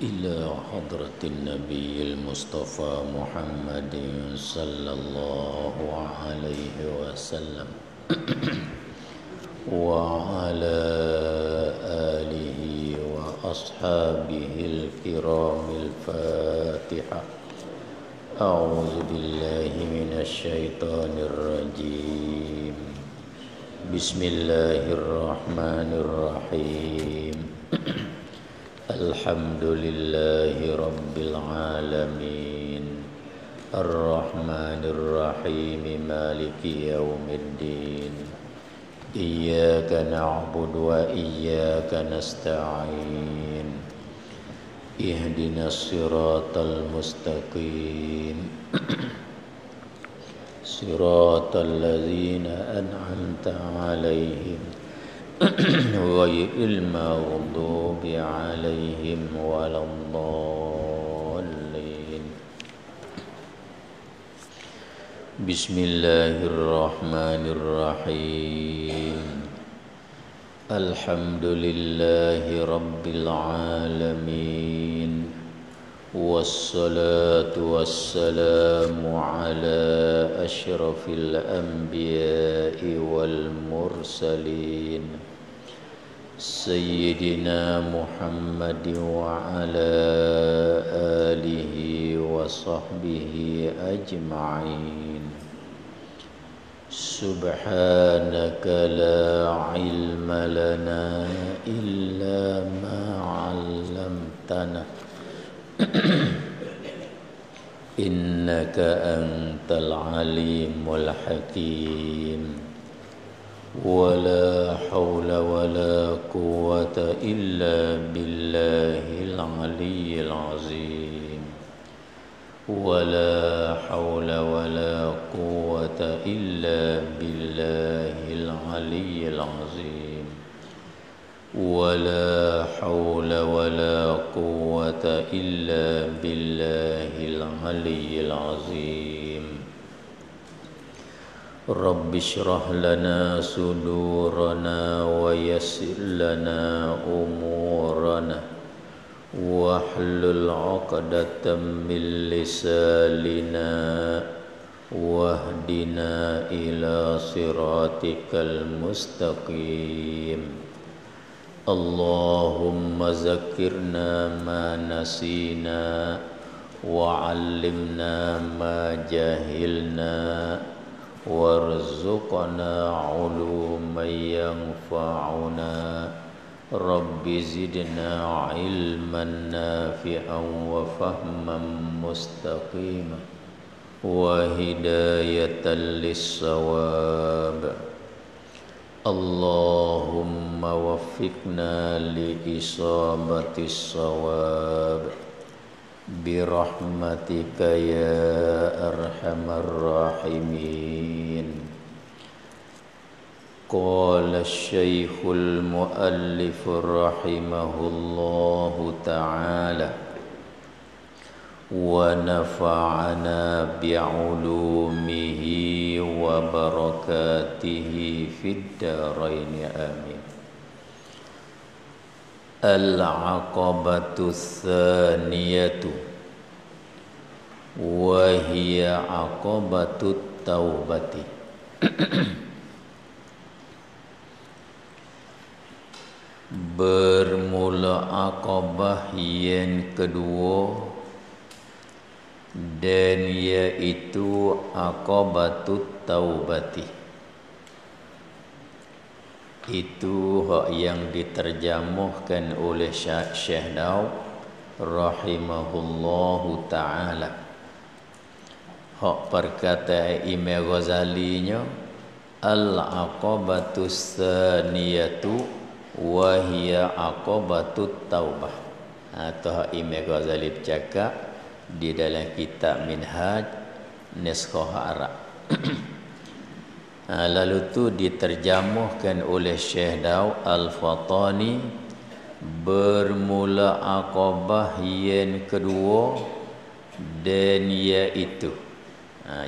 إلى حضرة النبي المصطفى محمد صلى الله عليه وسلم وعلى آله وأصحابه الكرام الفاتحة. أعوذ بالله من الشيطان الرجيم. بسم الله الرحمن الرحيم. الحمد لله رب العالمين الرحمن الرحيم مالك يوم الدين إياك نعبد وإياك نستعين اهدنا الصراط المستقيم صراط الذين أنعمت عليهم غير المغضوب عليهم ولا الضالين. بسم الله الرحمن الرحيم. الحمد لله رب العالمين والصلاة والسلام على أشرف الأنبياء والمرسلين سيدنا محمد وعلى آله وصحبه أجمعين. سبحانك لا علم لنا إلا ما علمتنا إنك أنت العليم الحكيم. ولا حول ولا قوة إلا بالله العلي العظيم. ولا حول ولا قوة إلا بالله العلي العظيم. ولا حول ولا قوة إلا بالله العلي العظيم. رب اشرح لنا صدورنا ويسر لنا أمورنا واحلل عقدة من لساننا واهدنا إلى صراطك المستقيم. اللهم ذكرنا ما نسينا وعلمنا ما جهلنا وارزقنا علوما ينفعنا. رب زدنا علما نافعا وفهما مستقيما وهداية للصواب. اللهم وفقنا لإصابة الصواب برحمتك يا أرحم الراحمين. قال الشيخ المؤلف رحمه الله تعالى ونفعنا بعلومه وبركاته في الدارين آمين. العقبة الثانية وهي عقبة التوبة. Bermula Aqabah yang kedua dan yaitu Aqabatut Taubati. Itu hak yang diterjemahkan oleh Syekh Daud rahimahullahu ta'ala. Hak perkataan Imam Ghazali-nya Al-Aqabatus Tsaniyatu wa hiya Aqabatut Taubah. Atau hak Imam Ghazali bercakap di dalam kitab Minhaj Niskhah Arab. Lalu tu diterjemahkan oleh Syekh Daud Al-Fatani, bermula Aqabah yang kedua dan iaitu.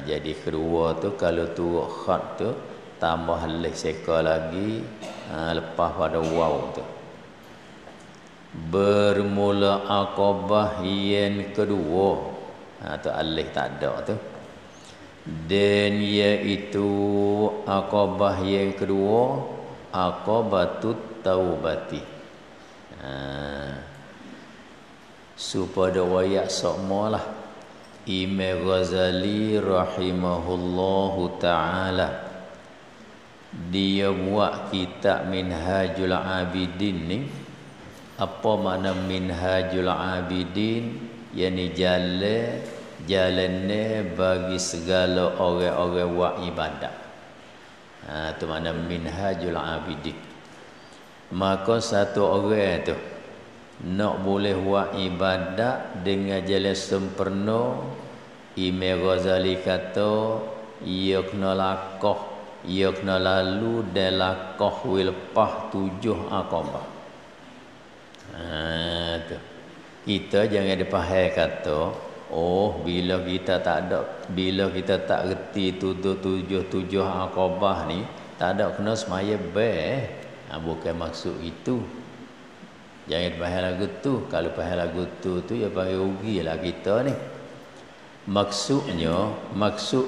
Jadi kedua tu kalau tu khat tu tambah alif seka lagi lepas pada waw tu. bermula Aqabah yang kedua. Tu alih tak ada tu. Dan iaitu Aqabah yang kedua, Aqabatut Taubati. Supaya wayak sokmalah Imam Ghazali rahimahullahu ta'ala, dia buat kitab Minhajul Abidin ni. Apa makna Minhajul Abidin? Yani jalannya bagi segala orang-orang buat ibadat. Tu makna Minhajul Abidin. Maka satu orang tu nak boleh buat ibadat dengan jalan sempurna, Imam Ghazali kata ia kena lakoh, ia kena lalu dan lakoh wilpah 7 Aqabah. Tu. Kita jangan dipahal kata, oh bila kita tak reti 7 Aqabah ni, tak ada kena semaya bukan maksud itu. Jangan faham lagu tu. Kalau faham lagu tu ya panggil rugilah kita ni. Maksud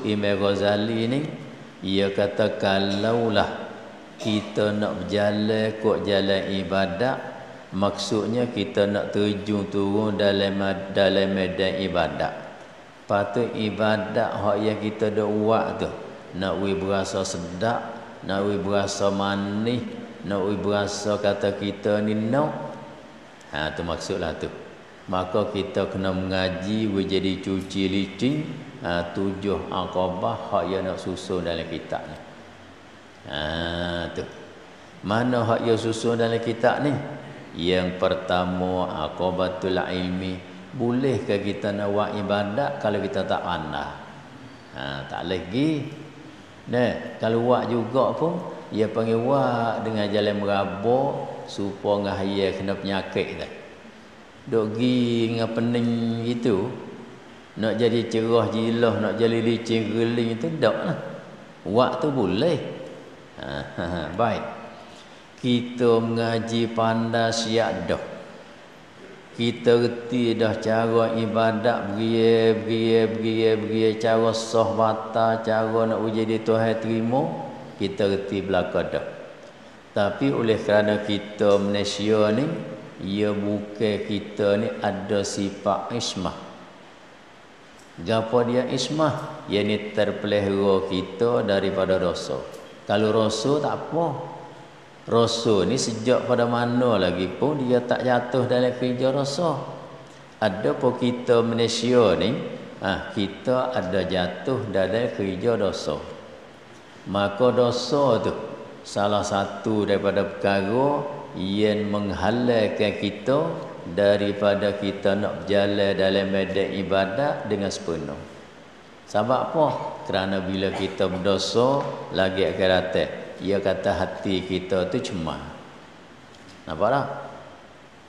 Imam Ghazali ni, ia kata kalaulah kita nak berjalan kok jalan ibadat, maksudnya kita nak terjun turun dalam medan ibadat. Patut ibadat hak yang kita dak buat tu, nak we berasa sedap, nak we berasa manis, nak we berasa kata kita ni no. Tu maksudlah tu. Maka kita kena mengaji jadi cuci licin 7 Aqabah hak yang nak susun dalam kitab ni. Tu. Mana hak yang susun dalam kitab ni? Yang pertama Aqabatul ilmi. Bolehkah kita nak buat ibadat kalau kita tak pandai? Tak lagi. Kalau buat juga pun ia panggil buat dengan jalan meraba supaya ngahaya kena penyakit dah. Dok gi dengan pening gitu. Nak jadi cerah jilah, nak jadi licin geling itu daklah. Buat tu boleh. Baik. Kita mengaji pandai siap dah. Kita reti dah cara ibadat beri cara sah batal, cara nak jadi Tuhan terima, kita reti belaka dah. Tapi oleh kerana kita Malaysia ni, ia bukan kita ni ada sifat ismah. Gapo dia ismah? Ia ni terpelihara kita daripada dosa. Kalau dosa tak apa. Dosa ni sejak pada mana lagi pun dia tak jatuh dalam kerja dosa. Ada pun kita Malaysia ni, kita ada jatuh dalam kerja dosa. Maka dosa tu salah satu daripada perkara yang menghalalkan kita daripada kita nak berjalan dalam medan ibadat dengan sempurna. Sebab apa? Kerana bila kita berdosa lagi akan datang, ia kata hati kita tu cemah. Nampak tak?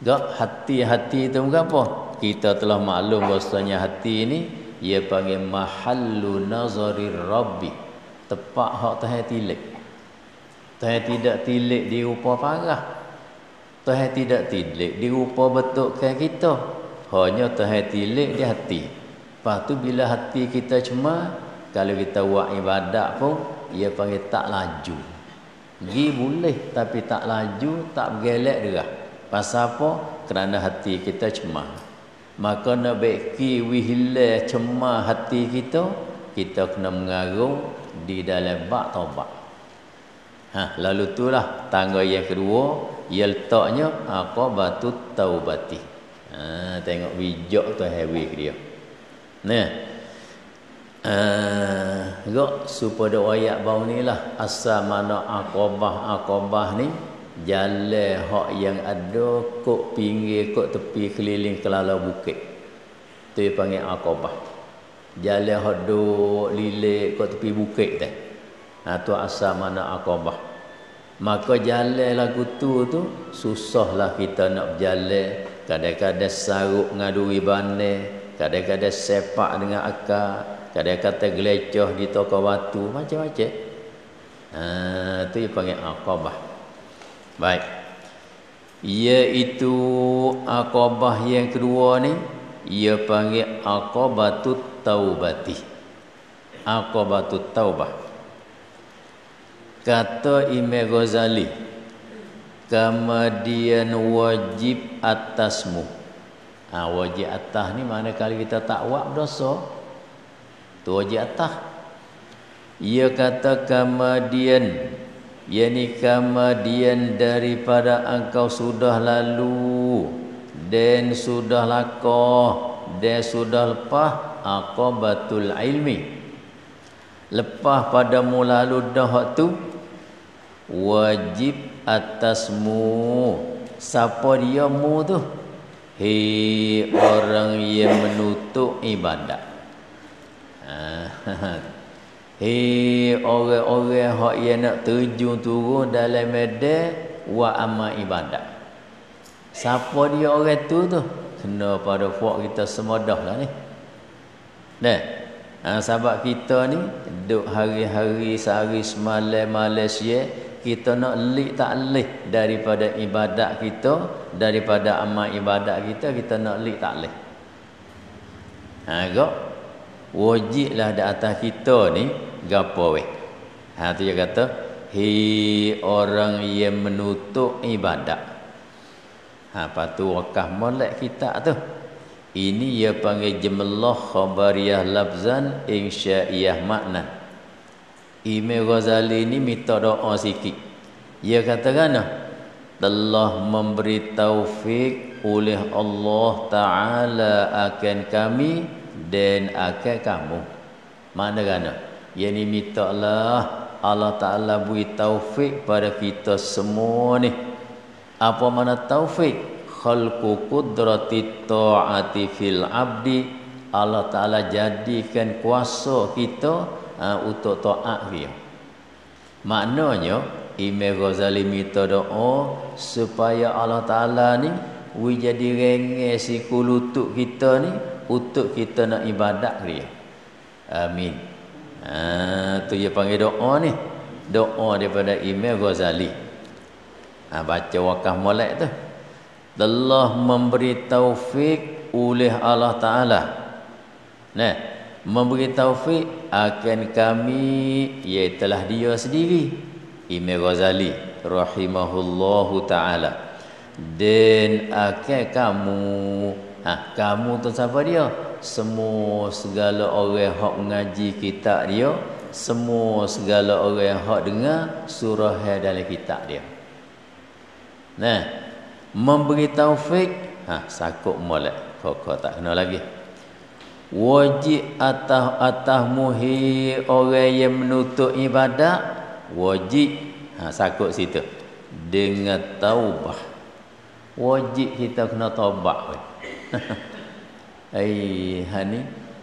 Gak hati-hati tu bukan apa? Kita telah maklum bahasanya hati ni ia panggil mahallu nazarir rabbi. Tepat hak Tuhan tilik. Tuhan tidak tilik di rupa parah. Tuhan tidak tilik di rupa bentukkan kita. Hanya Tuhan tilik di hati. Lepas tu bila hati kita cemar, kalau kita buat ibadat pun ia panggil tak laju. Gi boleh tapi tak laju, tak bergelak derah. Pasal apa? Kerana hati kita cemar. Maka nak baiki wihila cemar hati kita, kita kena mengarung di dalam bab taubat. Lalu itulah tangga yang kedua, ia letaknya Aqabatut Taubati. Tengok bijak tu hewi ke dia. Gak supaya ayat bau ni lah asal mana Aqabah ni jalan hak yang ada kok pinggir kok tepi keliling kelala bukit. Tu dia panggil Aqabah. Jalan hak duk lilik kok tepi bukit tu. Tu asal mana Aqabah. Maka jalan lagu tu susahlah kita nak berjalan. Kadang-kadang saruk ngadui bandar, kadang-kadang sepak dengan akar, kadang-kadang gelecoh di toko batu, macam-macam. Tu dia panggil Aqabah. Baik. iaitu aqabah yang kedua ni ia panggil aqabatut taubati. Aqabatut taubah. Kata Imam Ghazali, kemudian wajib atasmu. Wajib atas ni mana kali kita tak buat berdosa, tu wajib atas. Ia kata kemudian, yakni kemudian daripada engkau sudah lalu dan sudah lakoh dan sudah lepas aqabatul ilmi. Lepas padamu lalu dah tu wajib atasmu. Siapa dia mu tu? Hei orang yang menutup ibadat. Hei orang-orang hak yang nak terjun turun dalam medan wa amal ibadat. Siapa dia orang tu? Kena pada puak kita semodah lah ni. Sebab kita ni duk hari-hari sehari semalam Malaysia, kita nak lik tak leh daripada ibadat kita, daripada amal ibadat kita nak lik tak leh. Gak wajiblah di atas kita ni gapo weh. Tu dia kata, hei orang yang menutup ibadat. Patu wakah molek kita tu. Ini ia panggil jumlah khabariyah lafzan insya'iyah makna. Imam Ghazali ni minta doa sikit. Ia katakan telah memberi taufik oleh Allah Ta'ala akan kami dan akan kamu. Mana kena? Yang ni minta lah Allah Ta'ala beri taufik pada kita semua ni. Apa mana taufik? Khalqu qudrati ta'ati fil abdi. Allah Ta'ala jadikan kuasa kita untuk ta'at dia. Maknanya Imam Ghazali minta doa supaya Allah Ta'ala ni jadi rengeh siku lutut kita ni untuk kita nak ibadat dia. Amin. Tu dia panggil doa ni. Doa daripada Imam Ghazali. Baca wakaf molek tu. Telah memberi taufik oleh Allah Ta'ala. Memberi taufik akan kami, iaitulah dia sendiri, Imam Ghazali rahimahullahu ta'ala. Dan akan kamu. Kamu tu siapa dia? Semua segala orang hak mengaji kitab dia, semua segala orang hak dengar surah dalam kitab dia. Memberi taufik, sakut molek, pokok tak kena lagi. Wajib atas muhi orang yang menutup ibadat, wajib, sakut situ, dengan taubah. Wajib kita kena taubat. Hani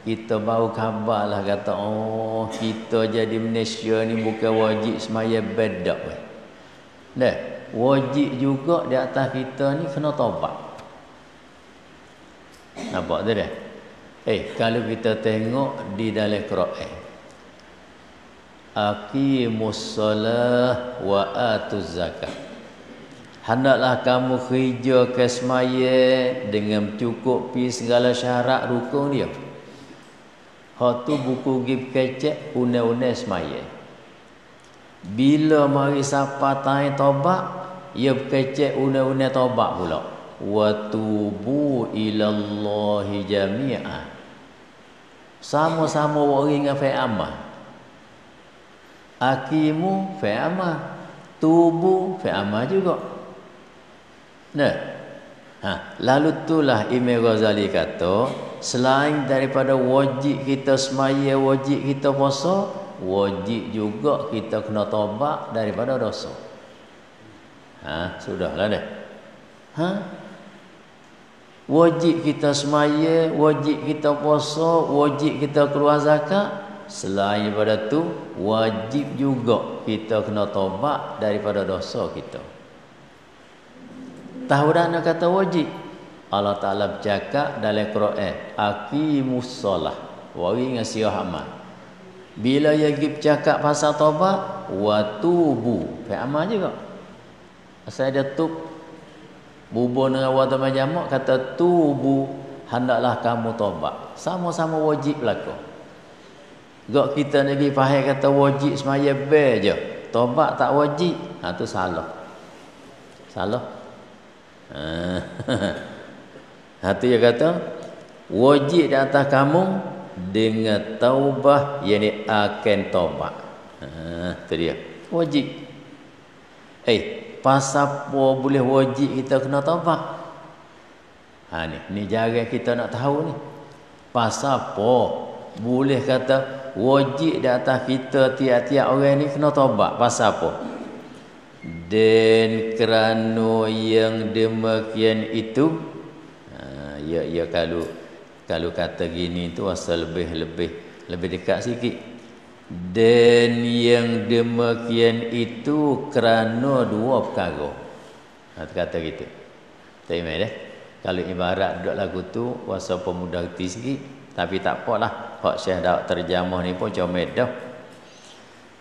kita baru khabar lah kata, kita jadi Malaysia ni bukan wajib semaya bedak. Wajib juga di atas kita ni kena taubat. Nampak tu dah? Kalau kita tengok di dalam Quran, aqimus salah wa atuz zakat. Hendaklah kamu kerja ke semaya dengan cukupi segala syarat rukun dia. Hak tu buku gib kecek une-une semaya. Bila mari siapa tai taubat, ia kecek une-une taubat pula. Wa tubu ilallahi jami'a. Sama-sama orang dengan fi'il amal. Akimu fi'il amal, tubu fi'il amal juga. Lalu itulah Imam Ghazali kata, selain daripada wajib kita semaya, wajib kita puasa, wajib juga kita kena taubat daripada dosa. Sudahlah dah. Wajib kita semaya, wajib kita puasa, wajib kita keluar zakat. Selain daripada tu, wajib juga kita kena taubat daripada dosa kita. Tahu dah nak kata wajib? Allah Ta'ala bercakap dalam Quran, aqimus solah, wari ngasih amal. Bila ia pergi bercakap pasal taubat, wa tubu, fi'il amal juga. Asal dia tub. Bubur dengan wa tambah jamak kata tubu, hendaklah kamu tobat. Sama-sama wajib berlaku. Gak kita ni pergi faham kata wajib semaya be je. Tobat tak wajib. Ha tu salah. Salah. Ha tu dia kata wajib di atas kamu dengan taubah, yakni akan tobat. Tu dia. Wajib. Pasal apa boleh wajib kita kena tobat? Ni jarang kita nak tahu ni. Pasal apa boleh kata wajib di atas kita tiap-tiap orang ni kena tobat? Pasal apa? Dan kerana yang demikian itu, ya kalau kata gini tu asal lebih dekat sikit. Dan yang demikian itu kerana dua perkara. Kata gitu. Tak ingat dah. Kalau ibarat duduk lagu tu wasa pemuda reti sikit, tapi tak apalah. Hak Syekh Daud terjemah ni pun comel dah.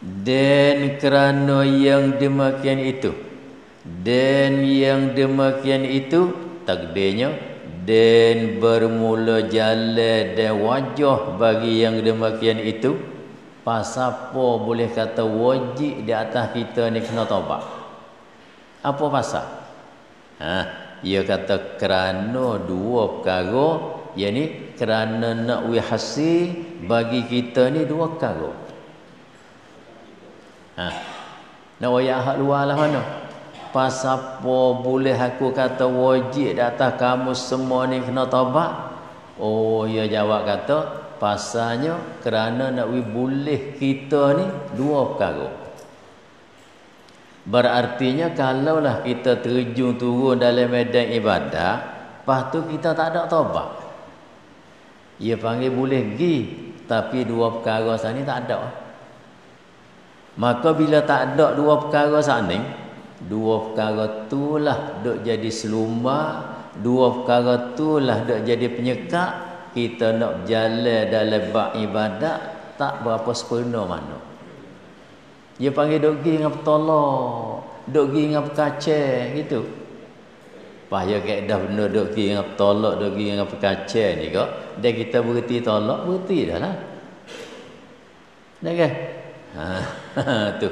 Dan kerana yang demikian itu, dan yang demikian itu takdirnya, dan bermula jalan dan wajah bagi yang demikian itu. Pasal apa boleh kata wajib di atas kita ni kena taubat? Apa pasal? Ia kata kerana dua perkara, yakni kerana nak wihasi bagi kita ni dua perkara. Nak wayah hak luar lah mana? Pasal apa boleh aku kata wajib di atas kamu semua ni kena taubat? Oh, ia jawab kata pasalnya kerana nak boleh kita ni dua perkara. Berartinya kalaulah kita terjun turun dalam medan ibadah, lepas tu kita tak ada taubat. Ia panggil boleh pergi, tapi dua perkara sana tak ada. Maka bila tak ada dua perkara sana, dua perkara itulah duk jadi selumar, dua perkara itulah duk jadi penyekat. Kita nak berjalan dalam bab ibadat tak berapa sempurna mana. Dia panggil duk pergi dengan petolak, duk pergi dengan perkacang gitu. Payah kaedah benda duk pergi dengan petolak, duk pergi dengan perkacang ni kok. Dan kita berhenti tolak, berhenti dah lah. Dah kan? Tu.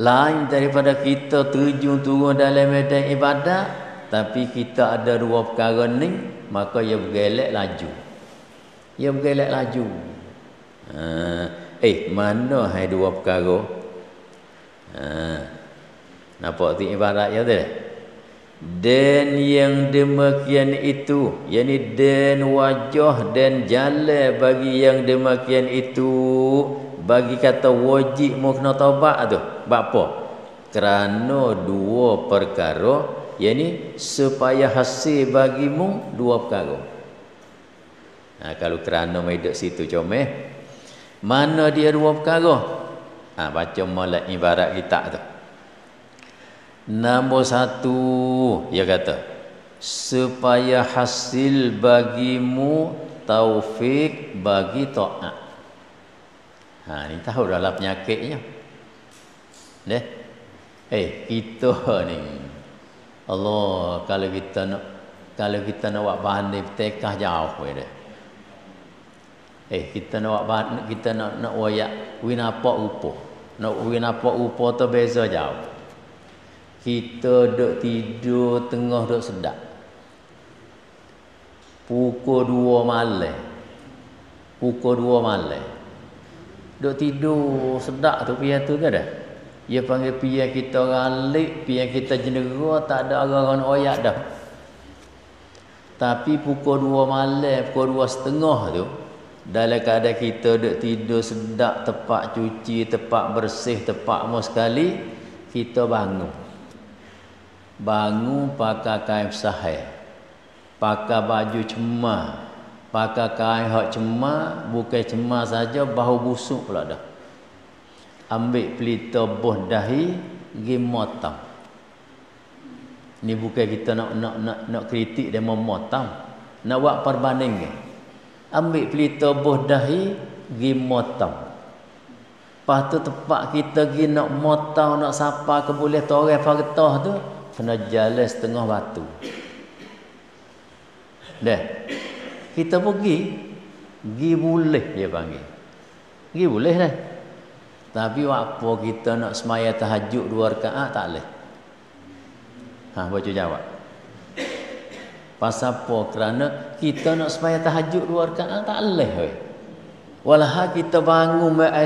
Lain daripada kita terjun turun dalam medan ibadat, tapi kita ada dua perkara ni, maka ia bergelak laju. Ia bergelak laju. Mana hai dua perkara? Nampak tu ibarat ya tu? Dan yang demikian itu, yakni dan wajah dan jalan bagi yang demikian itu, bagi kata wajib mu kena taubat tu. Sebab apa? Kerana dua perkara, yakni supaya hasil bagimu dua perkara. Kalau kerana mai duduk situ comel, mana dia dua perkara? Baca molek ibarat kita tu. Nombor satu, dia kata supaya hasil bagimu taufik bagi taat. Ni tahu dalam penyakitnya. Deh. Kita ni Allah, kalau kita nak buat pandai bertekah jauh dah. Kita nak buat kita nak wayak winapak upo. Nak winapak upo tu beza jauh. Kita duk tidur tengah duk sedap. Pukul 2 malam. Duk tidur sedap tu pihak tu ke dah? Dia panggil pihak kita ralik, pihak kita jenera, tak ada orang-orang oyak dah. Tapi pukul 2 malam, pukul 2.30 tu, dalam keadaan kita duk tidur sedap, tempat cuci, tempat bersih, tempat mau sekali, kita bangun. Bangun pakai kain sahih, pakai baju cemar, pakai kain hak cemar, bukan cemar saja, bahu busuk pula dah. Ambil pelita boh dahi, pergi motong. Ni bukan kita nak kritik dia memotong, nak buat perbandingan. Ambil pelita boh dahi, pergi motong. Lepas tu tempat kita pergi nak motong, nak sapa ke boleh toreh fartah tu, kena jalan setengah batu. Dah. Kita pergi boleh dia panggil. Pergi boleh dah. Tapi apa kita nak semaya tahajud 2 rakaat tak boleh. Baca jawab. Pasal apa? Kerana kita nak semaya tahajud 2 rakaat tak boleh. Walah kita bangun mai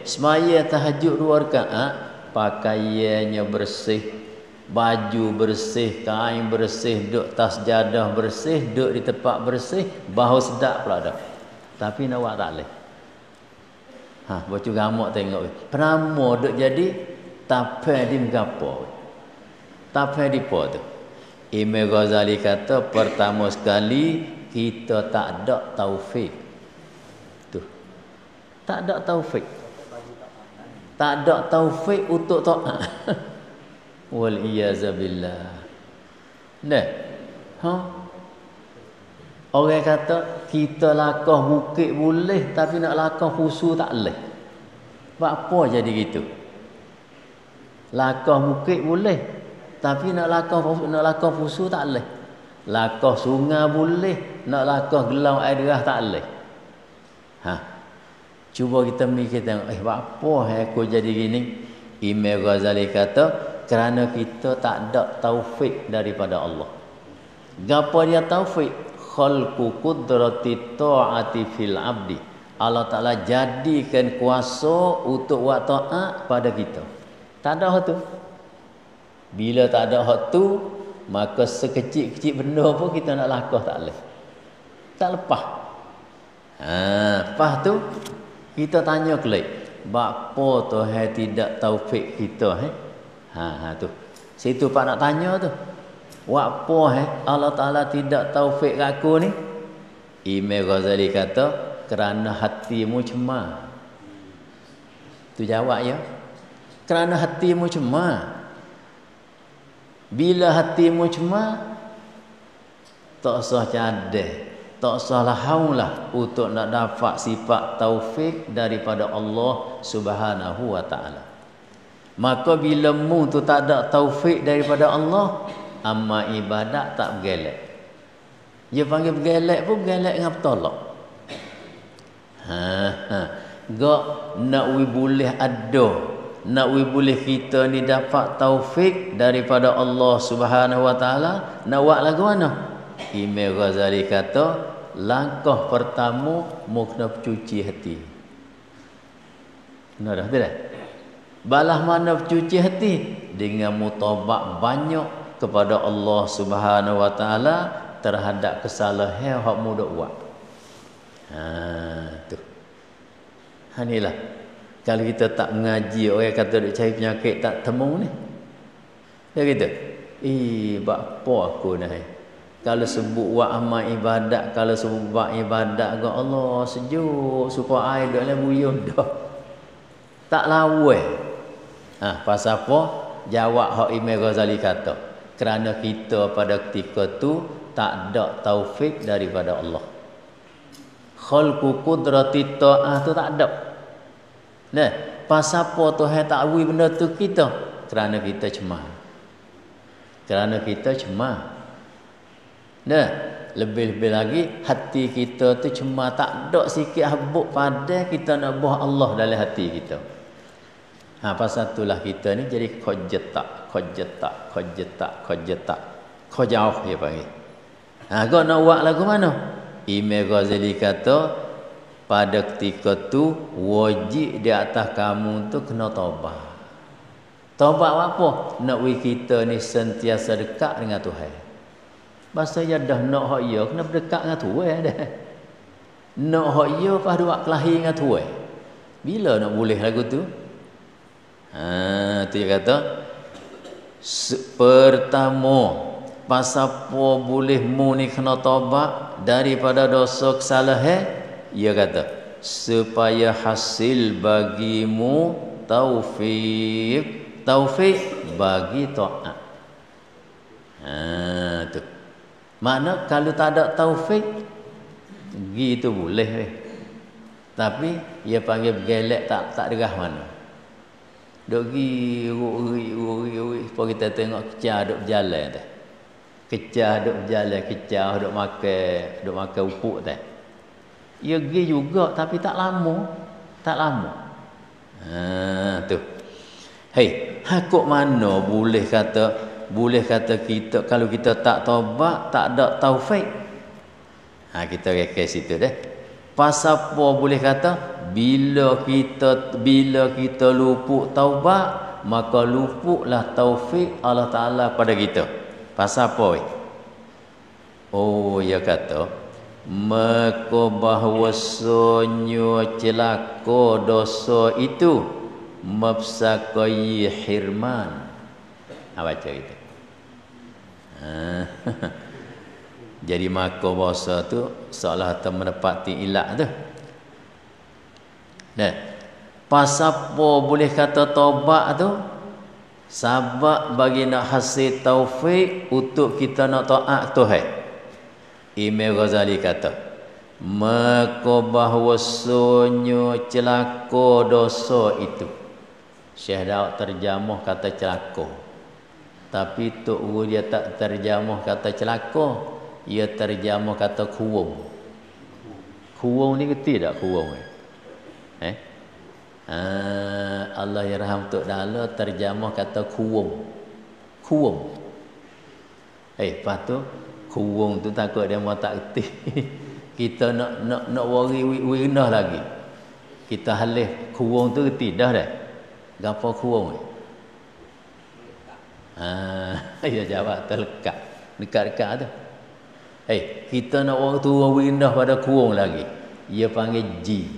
semaya tahajud 2 rakaat, pakaiannya bersih, baju bersih, kain bersih, duduk tas jadah bersih, duduk di tempat bersih, bau sedap pula dah. Tapi nak buat tak boleh. Baca gamak tengok. Pertama duk jadi tapai di mengapa. Tapai di apa tu? Imam Ghazali kata pertama sekali kita tak ada taufik. Tu. Tak ada taufik. Tak ada taufik untuk taat. Wal iyazabillah. Nah. Orang kata kita lakah bukit boleh tapi nak lakah fusu tak boleh. Sebab apa jadi gitu? Lakah bukit boleh tapi nak lakah fusu tak boleh. Lakah sungai boleh, nak lakah gelau air derah tak boleh. Cuba kita mikir tengok, apa aku jadi gini? Imam Ghazali kata kerana kita tak ada taufik daripada Allah. Gapo dia taufik? Khalqu qudrati ta'ati fil abdi. Allah Ta'ala jadikan kuasa untuk buat taat pada kita. Tak ada hak tu. Bila tak ada hak tu, maka sekecil-kecil benda pun kita nak lakah tak boleh. Tak lepas. Lepas tu kita tanya kelik, bapa Tuhan tidak taufik kita tu. Situ pak nak tanya tu. Apa Allah Ta'ala tidak taufik kat aku ni? Imam Ghazali kata kerana hatimu cemar. Tu jawab ya. Kerana hatimu cemar. Bila hatimu cemar, tak usah cadeh, tak usah lahaulah untuk nak dapat sifat taufik daripada Allah Subhanahu wa Ta'ala. Maka bila mu tu tak ada taufik daripada Allah, amma ibadat tak bergelek. Dia panggil bergelek pun bergelek dengan bertolak. Gak nak we boleh ada, nak we boleh kita ni dapat taufik daripada Allah Subhanahu wa Ta'ala, nak buat lagu mana? Imam Ghazali kata langkah pertama mu kena cuci hati. Kena dah tidak? Balah mana cuci hati? Dengan mutawab banyak kepada Allah Subhanahu wa Ta'ala terhadap kesalahan hak mu dak buat. Tu. Inilah. Kalau kita tak mengaji, orang kata duk cari penyakit tak temu ni. Dia kata, apa aku ni? Kalau sebut buat amal ibadat, kalau sebut buat ibadat ke Allah sejuk supaya air dak le buyuh dah. Tak lawan. Pasal apa? Jawab hak Imam Ghazali kata. Kerana kita pada ketika tu tak ada taufik daripada Allah. Khalqu qudrati ta'ah tu tak ada. Nah, pasal apa Tuhan tak bagi benda tu kita? Kerana kita cemar. Kerana kita cemar. Nah, lebih-lebih lagi hati kita tu cemar, tak ada sikit habuk pada kita nak buah Allah dalam hati kita. Pasal itulah kita ni jadi khojetak. Khojauh dia panggil. Kau nak buat lagu mana? Imam Ghazali kata pada ketika tu wajib di atas kamu tu kena taubat. Taubat apa? Nak kita ni sentiasa dekat dengan Tuhan. Masa ya dah nak hak ya kena berdekat dengan Tuhan dah. Nak hak ya pas buat kelahi dengan Tuhan. Bila nak boleh lagu tu? Tu dia kata pertama pasal apa boleh mu ni kena taubat daripada dosa kesalahan, ia kata supaya hasil bagimu taufik bagi taat. Tu makna kalau tak ada taufik gitu boleh tapi ia panggil bergelek tak derah mana. Duk ri, apa kita tengok kecah duk berjalan tu. Kecah duk berjalan, kecah duk makan upuk tu. Ia pergi juga tapi tak lama. Tak lama. Tu. Hei, hakuk mana boleh kata kita kalau kita tak taubat tak ada taufik. Kita rekeh situ dah. Pasal apa boleh kata bila kita luput taubat maka luputlah taufik Allah Taala pada kita. Pasal apa weh? Oh, dia kata maka bahwasanya celaka dosa itu mafsakai hirman. Baca itu. Jadi maka bahasa tu seolah menepati ilat tu. Nah, pasal apa boleh kata taubat tu? Sebab bagi nak hasil taufik untuk kita nak taat Tuhan. Imam Ghazali kata, maka bahwasanya celaka dosa itu. Syekh Daud terjemah kata celaka. Tapi Tok Guru dia tak terjemah kata celaka, ia terjemah kata kuwung. Kuwung ni kerti tak kuwung? Allah yarham Tok Dala terjemah kata kuwung. Kuwung. Lepas tu kuwung tu takut dia mau tak kerti. Kita nak worry rendah lagi. Kita halih kuwung tu kerti dah dah. Gapo kuwung? Ya jawab terlekat. Dekat-dekat tu. Kita nak orang turun rendah pada kuwung lagi. Ia panggil G.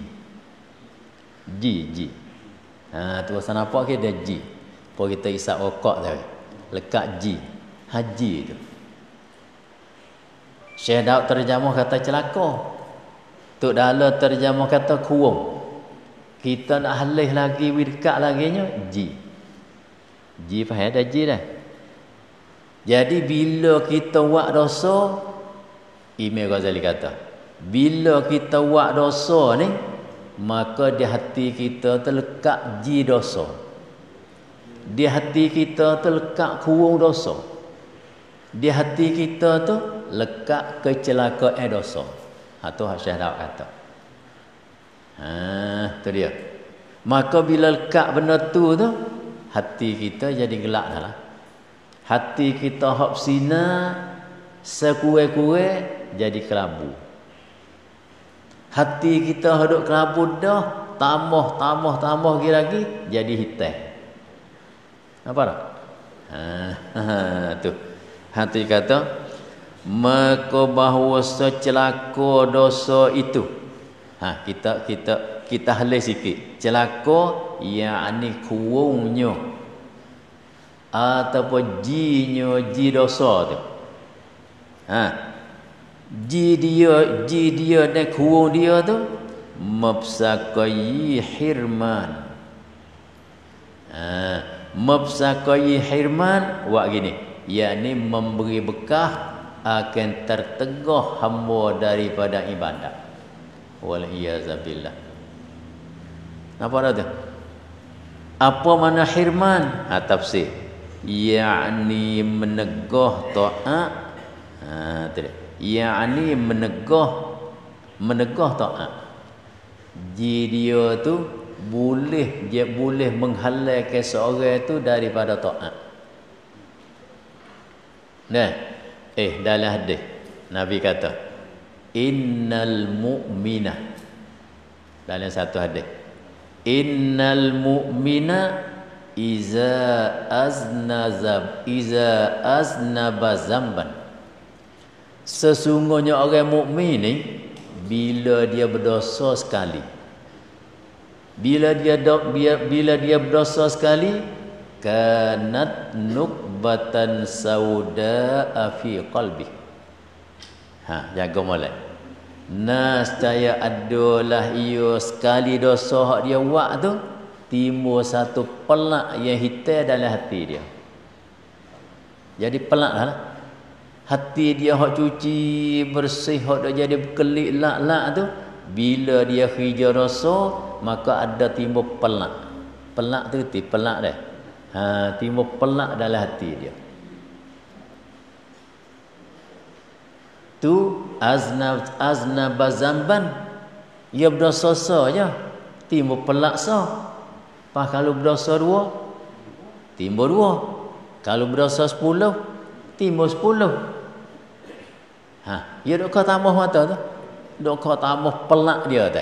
Tu pasal nampak ke dia G. Apa kita isap rokok tu. Lekat G. Haji tu. Syekh Daud terjemah kata celaka. Tok Dala terjemah kata kuwung. Kita nak halih lagi dekat laginya G. G faham dah G dah. Jadi bila kita buat dosa, Imam Ghazali kata, bila kita buat dosa ni, maka di hati kita terlekat G dosa. Di hati kita terlekat kuwung dosa. Di hati kita tu lekat kecelakaan dosa. Tu Syekh Daud kata. Tu dia. Maka bila lekat benda tu hati kita jadi gelap dah lah. Hati kita hop sinar sekurang-kurang jadi kelabu. Hati kita hidup kelabu dah tambah lagi jadi hitam. Apa tak? Tu. Hati kata maka bahawa celaka dosa itu. Kita halih sikit. Celaka yakni kuwungnya ataupun ji dosa tu. Ji dia dan kuwung dia tu mafsakai hirman. Mafsakai hirman buat gini, yakni memberi bekah akan tertegah hamba daripada ibadat. Waliyazabillah. Apa dah tu? Apa makna hirman? Tafsir. Yakni menegah taat. Tu dia. Yakni menegah taat. Dia tu boleh menghalalkan seorang tu daripada taat. Nah, dalam hadis Nabi kata, innal mu'mina, dalam satu hadis, innal mu'mina iza aznaba zamban. Sesungguhnya orang mukmin ni bila dia berdosa sekali, bila dia berdosa sekali, kanat nukbatan sauda fi qalbi. Jaga molek. Nascaya adalah ia sekali dosa hak dia buat tu timbul satu pelak yang hitam dalam hati dia. Jadi pelak lah. Hati dia hak cuci bersih hak dah jadi berkelik lak-lak tu, bila dia hijau dosa maka ada timbul pelak. Pelak tu reti, pelak dah. Timbul pelak dalam hati dia. Tu azna bazamban. Ia berdosa saja. Timbul pelak sah. Pas kalau berdosa 2, timbul 2. Kalau berdosa 10, timbul 10. Ia dok kau tambah mata tu. Dok kau tambah pelak dia tu.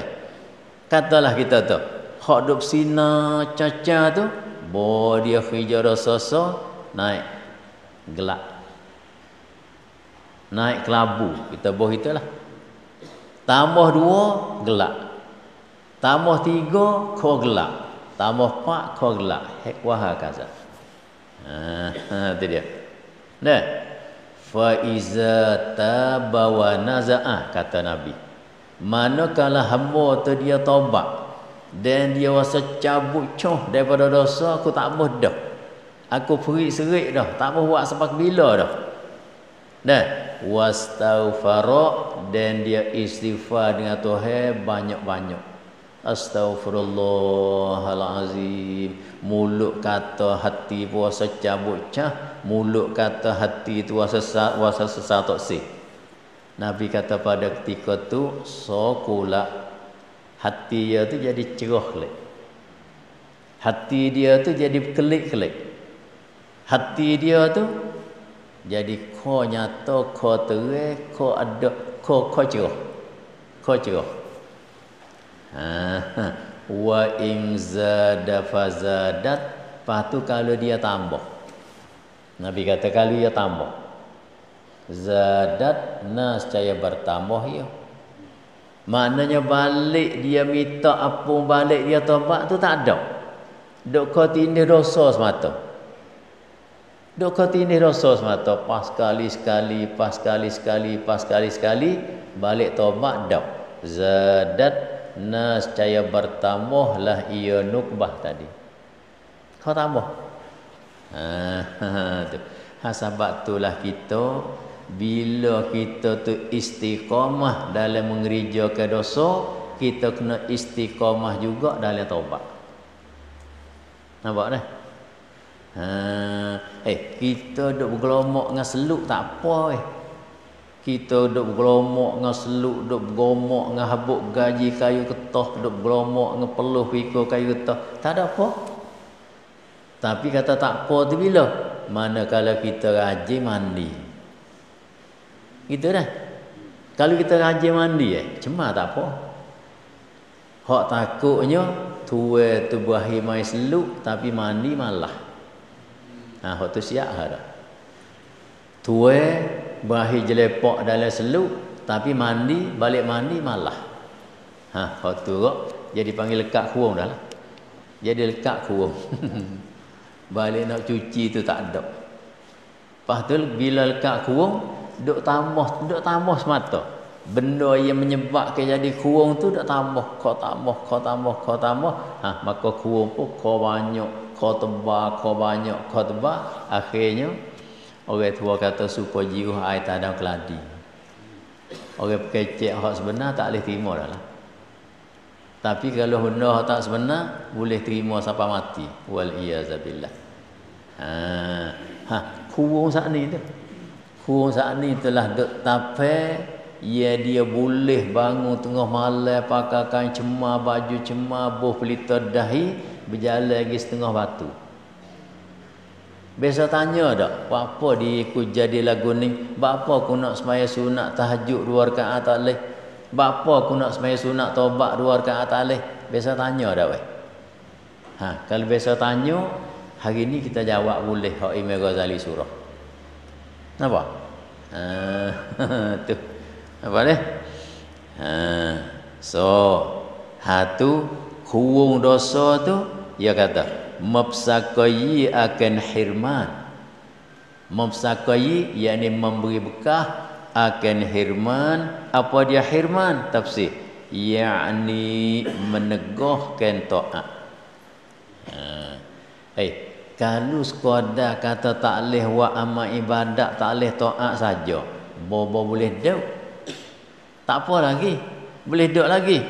Katalah kita tu, hak duk sinar caca tu, bo dia hijau rasa naik gelap. Naik kelabu, kita boh itulah. Tambah 2 gelap. Tambah 3 kau gelap. Tambah 4 kau gelap. Wah kaza. Tu dia. Nah. Fa iza taba wa nazaa, kata Nabi. Manakala hamba tu dia taubat dan dia rasa cabut coh daripada dosa, aku tak mau dah. Aku perik-serik dah, tak mau buat sampai bila dah. Dan wastaghfara, dan dia istighfar dengan Tuhan banyak-banyak. Astaghfirullahalazim. Mulut kata hati puasa cabut cah, mulut kata hati tu wasa sesat tak sih. Nabi kata pada ketika tu sokula hati dia tu jadi cerah kelek. Hati dia tu jadi kelik-kelik. Hati dia tu jadi kau nyata, kau terang, kau ada, kau cerah. Kau cerah. Wa in zada fazadat. Lepas tu kalau dia tambah, Nabi kata kalau dia tambah, zadat nascaya bertambah ya. Maknanya balik dia minta apa, balik dia taubat tu tak ada. Dok kau tindih dosa semata. Dok kau tindih dosa semata. Pas sekali-sekali, pas sekali-sekali, pas sekali-sekali, balik taubat dak. Zadat nascaya bertambahlah ia nukbah tadi. Kau tambah. Tu. Sebab itulah kita bila kita tu istiqamah dalam mengerjakan dosa, kita kena istiqamah juga dalam taubat. Nampak dah? Kita duk bergelomok dengan seluk tak apa . Kita duk bergelomok dengan seluk, duk bergelomok dengan habuk gaji kayu getah, duk bergelomok dengan peluh piko kayu getah, tak ada apa. Tapi kata tak apa tu bila? Manakala kita rajin mandi. Gitu dah. Kalau kita rajin mandi cuma tak apa. Hak takutnya tua tu berakhir mai seluk tapi mandi malah. Hak tu siap dah. Tua berakhir jelepok dalam seluk tapi mandi, balik mandi malah. Hak tu jadi panggil lekat kurung dah lah. Jadi lekat kurung. Balik nak cuci tu tak ada. Lepas tu bila lekat kurung, duk tambah semata. Benda yang menyebabkan jadi kurung tu duk tambah, kau tambah. Maka kurung pun kau banyak, kau tebal, kau banyak, kau tebal. Akhirnya orang tua kata supaya jiruh air tak ada keladi. Orang pekecek hak sebenar tak boleh terima dah lah. Tapi kalau benda hak tak sebenar boleh terima sampai mati. Wal iyazabillah. Kurung saat ni tu. Kurung saat ni telah duk tapai dia boleh bangun tengah malam pakai kain cemar, baju cemar, buh pelita dahi, berjalan lagi setengah batu. Biasa tanya tak, apa dia ikut jadi lagu ni? Bapa aku nak semaya sunat tahajud 2 rakaat tak leh? Bapa aku nak semaya sunat taubat 2 rakaat tak leh? Biasa tanya dak weh? Kalau biasa tanya, hari ni kita jawab boleh hak Imam Ghazali surah. Nampak? Tu. Apa ni? So, hatu kurung dosa tu dia kata mafsaqai akan hirman. Mafsaqai yakni memberi bekah akan hirman. Apa dia hirman? Tafsir yakni menegahkan taat. Kalau sekadar kata tak leh buat amal ibadat, tak leh taat saja, bobo boleh dak. Tak apa lagi, boleh dak lagi.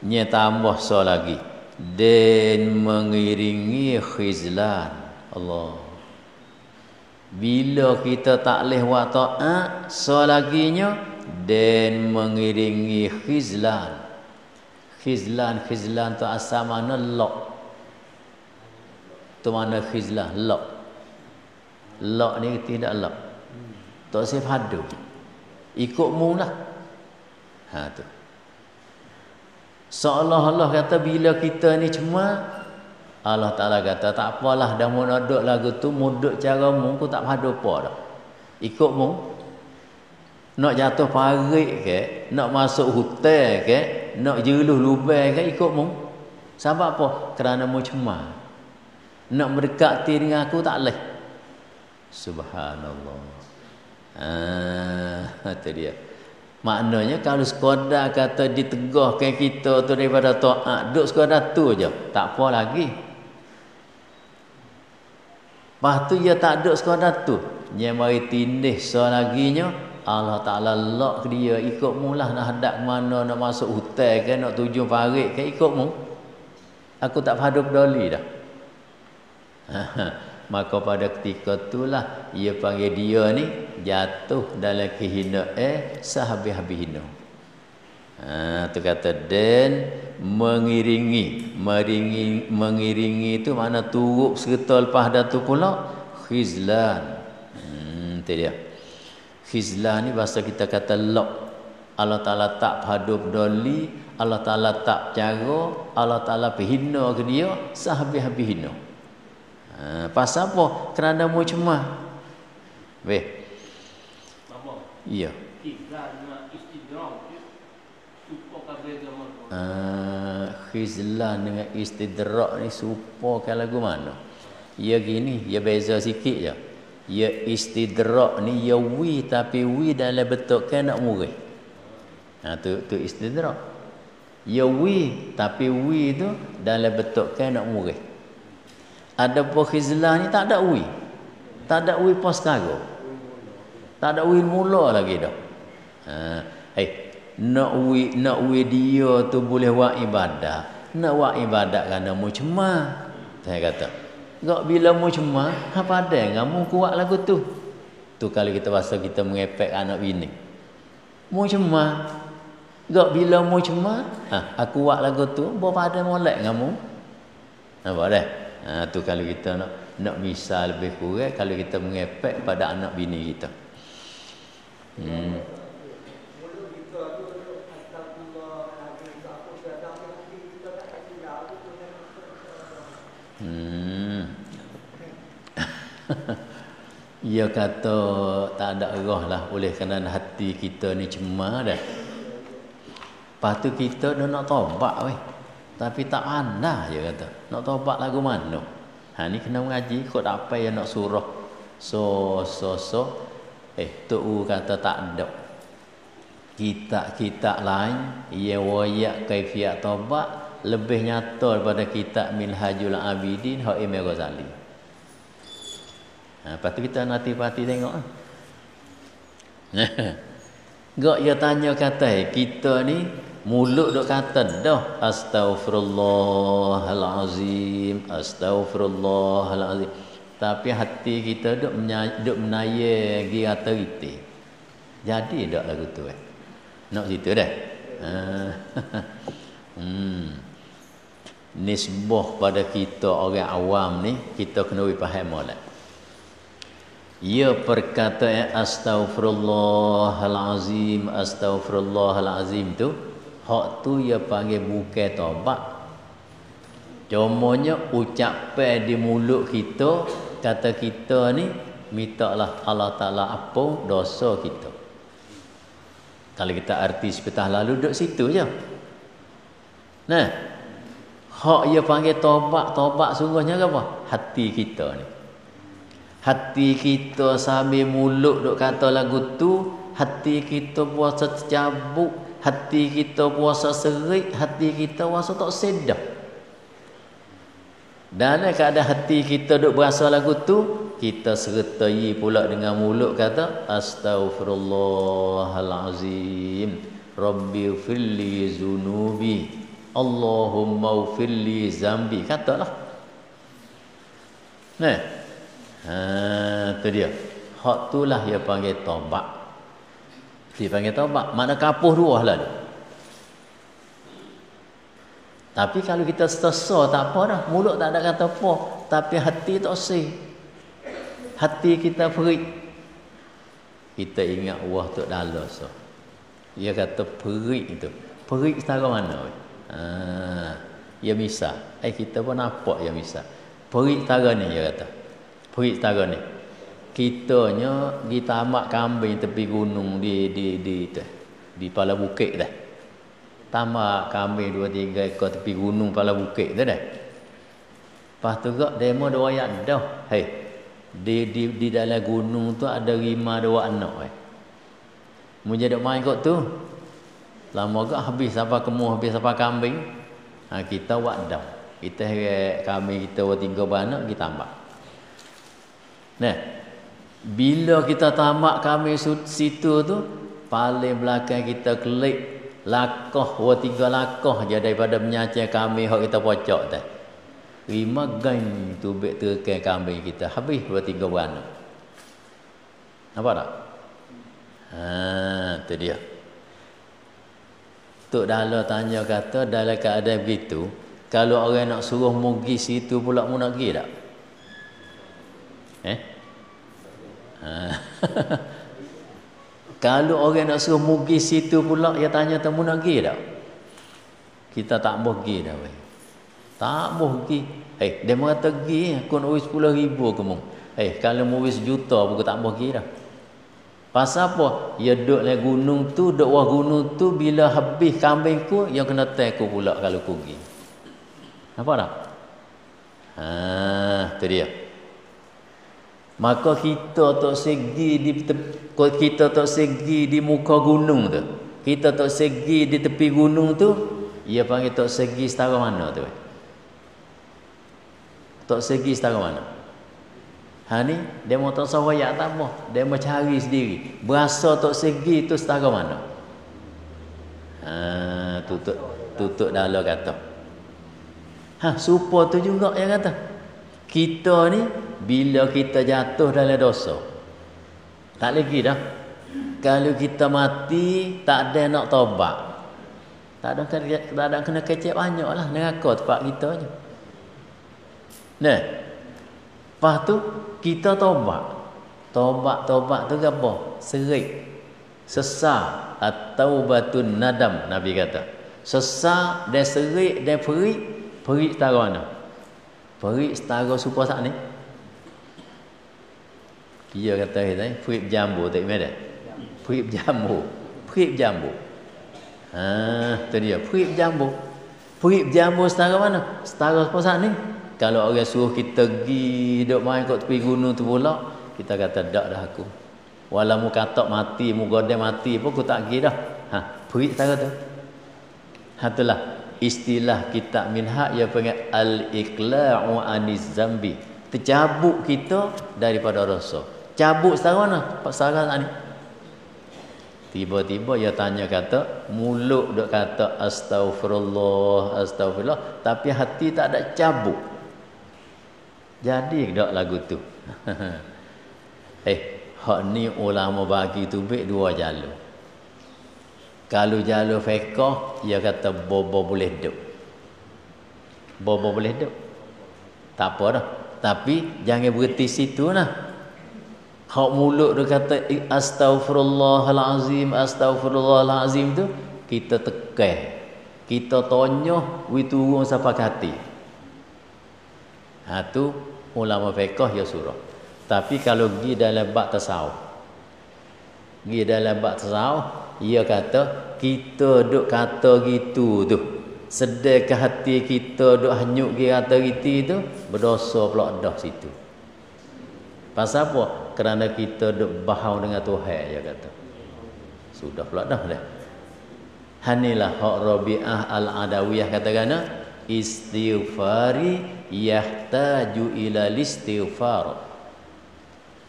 Nya tambah so lagi. dan mengiringi khizlan. Allah. Bila kita tak leh buat taat, selaginya dan mengiringi khizlan. Khizlan tu asal mana lok. Tu mana khizlan, lok. Lok ni tidak lok. Tak sif hadu. Ikut mu lah. Ha tu. Seolah-olah kata bila kita ni cuma Allah Ta'ala kata tak apalah dah mu nak duduk lagu tu, mu duduk cara mu ku tak padu apa dah. Ikut mu. Nak jatuh parit ke, nak masuk hutan ke, nak jeluh lubang ke, ikut mu. Sebab apa? Kerana mu cuma. Nak mendekati dengan aku tak leh. Subhanallah. Itu dia. Maknanya kalau sekadar kata ditegahkan kita tu daripada taat, duduk sekadar tu je, tak apa lagi. Lepas tu dia tak duduk sekadar tu, dia mari tindih selaginya Allah Ta'ala lock dia, ikut mu lah nak hadap ke mana, nak masuk hutan ke, nak tuju parit ke, ikut mu. Aku tak padu peduli dah. Maka pada ketika itulah ia panggil dia ni jatuh dalam kehinaan sehabis-habis hina. Tu kata dan mengiringi itu mana turut serta lepas dah tu pula khizlan. Itu dia. Khizlan ni bahasa kita kata lok. Allah Ta'ala tak padu peduli, Allah Ta'ala tak cara, Allah Ta'ala hina ke dia sehabis-habis hina. Pasal apa? Kerana mu cuma. Weh. Iya. Khizlan dengan istidrak ni serupa ke lagu mana? Ya gini, ya beza sikit je. Ya istidrak ni ya wi tapi wi dalam bentuk kan nak murih. Tu istidrak. Ya wi tapi wi tu dalam bentuk kan nak murih. Ada pun khizlan ni tak ada wi. Tak ada wi pas karo. Tak ada wi mula lagi dah. Nak wi dia tu boleh buat ibadah. Nak buat ibadah kerana mu cema. Saya kata. Gak bila mu cema, apa ada kamu kuat lagu tu. Tu kalau kita bahasa kita mengepek anak bini. Mu cema. Gak bila mu cema, aku buat lagu tu, berapa ada molek kamu. Nampak dah? Tu kalau kita nak misal lebih kurang kalau kita mengepek pada anak bini kita. Ia kata tak ada erah lah oleh kerana hati kita ni cemar dah. Lepas tu kita dah nak tobat weh. Tapi tak pandai je kata. Nak tobat lagu mana? Ni kena mengaji kok tak apa yang nak surah. Tok kata tak ada. Kitab lain yang wayak kaifiat tobat lebih nyata daripada kitab Minhajul Abidin hak Imam Ghazali. Lepas tu kita nanti tengok. Gak dia tanya kata kita ni mulut duk kata dah astaghfirullahalazim, astaghfirullahalazim. Tapi hati kita duk menaya gi kata itu. Jadi dak lagu tu Nak situ dah. Nisbah pada kita orang awam ni kita kena faham molek. Ya perkataan astaghfirullahalazim, astaghfirullahalazim tu hak tu ia panggil bukan taubat. Cumanya ucapan di mulut kita, kata kita ni mintalah Allah Ta'ala apa dosa kita. Kalau kita arti sepatah lalu duduk situ je. Nah, hak ia panggil taubat sungguhnya apa? Hati kita ni. Hati kita sambil mulut duk kata lagu tu, hati kita puasa tercabuk, hati kita puasa serik, hati kita puasa tak sedap. Dan keadaan hati kita duk berasa lagu tu, kita sertai pula dengan mulut kata astaghfirullahalazim, rabbighfirli zunubi. Allahumma ufirli zambi, katalah. Nah, tu dia. Hak itulah dia panggil taubat. Dia panggil taubat, makna kapuh dua lah dia. Tapi kalau kita sesa tak apa dah, mulut tak ada kata apa, tapi hati tak sih. Hati kita perit. Kita ingat wah Tok Dala so. Dia kata perit itu. Perit setara mana? Ya misal. Kita pun nampak ya misal. Perit setara ni dia kata. Perit setara ni. Kitanya di tamak kambing tepi gunung di Pala Bukit dah. Tamak kambing 2-3 ekor tepi gunung Pala Bukit tu dah. Lepas tu gak demo dua ayat dah. Di dalam gunung tu ada 5 2 anak. Mu jadi main kok tu. Lama gak habis apa kemuh, habis apa kambing. Kita buat dah. Kita kambing kita 3 beranak kita tambah. Nah, bila kita tamak kambing situ tu, paling belakang kita klik lakoh 3 lakoh je daripada menyacai kambing hak kita pocok dah. 5 gang tubik terkai kambing kita habis 2-3 beranak. Nampak tak? Tu dia. Tok Dala tanya kata dalam keadaan begitu, kalau orang nak suruh mugi situ pula mu nak pergi tak? Kalau orang nak suruh mugi situ pula, dia tanya temu nak pergi tak? Kita tak mau pergi dah weh. Tak mau pergi. Dia mengata pergi, aku nak 10,000 ke mung. Kalau mau 1 juta pun aku tak mau pergi dah. Pasal apa? Ya duduk di gunung tu, duduk wah gunung tu, bila habis kambing ku, yang kena teku pula kalau aku pergi. Nampak tak? Tu dia. Maka kita tak segi di muka gunung tu. Kita tak segi di tepi gunung tu, ia panggil tak segi setara mana tu? Tak segi setara mana? Ni dia mau tak sawayak tak apa, dia mau cari sendiri. Berasa tak segi tu setara mana? Tutup Dala kata. Supa tu juga yang kata. Kita ni bila kita jatuh dalam dosa, tak lagi dah. Kalau kita mati tak ada nak taubat. Tak ada kena kecek banyaklah neraka tempat kita je. Nah. Lepas tu kita taubat. Taubat tu apa? Serik. Sesal atau batun nadam, Nabi kata. Sesal dan serik dan perik setara mana? Perik setara supa sak ni. Dia kata perik jambu tak ada. Perik jambu. Tu dia, perik jambu. Perik jambu setara mana? Setara supa sak ni. Kalau orang suruh kita pergi duk main kat tepi gunung tu pula, kita kata dak dah aku. Walau mu katak mati, mu godem mati pun aku tak pergi dah. Perik setara tu. Itulah istilah kitab Minhaj yang panggil al-iqla'u aniz zambi. Tercabut kita daripada dosa. Cabut setara mana? Pak Sarah ni. Tiba-tiba dia tanya kata, mulut duk kata astagfirullah, tapi hati tak ada cabut. Jadi dak lagu tu. Hak ni ulama bagi tubik 2 jalur. Kalau jalur fiqh, dia kata bobo boleh duk. Bobo boleh duk. Tak apa dah. Tapi jangan berhenti situ lah. Hak mulut dia kata astaghfirullahalazim tu kita tekan. Kita tonyoh wi turun sampai hati. Tu ulama fiqh ya surah. Tapi kalau pergi dalam bab tasawuf. Ia kata kita duk kata gitu tu. Sedekah hati kita duk hanyut gi kata gitu tu, berdosa pula dah situ. Pasal apa? Kerana kita duk bahau dengan Tuhan, dia kata. Sudah pula dah. Hanilah hak Rabi'ah al-Adawiyah katakan, istighfari yahtaju ila istighfar.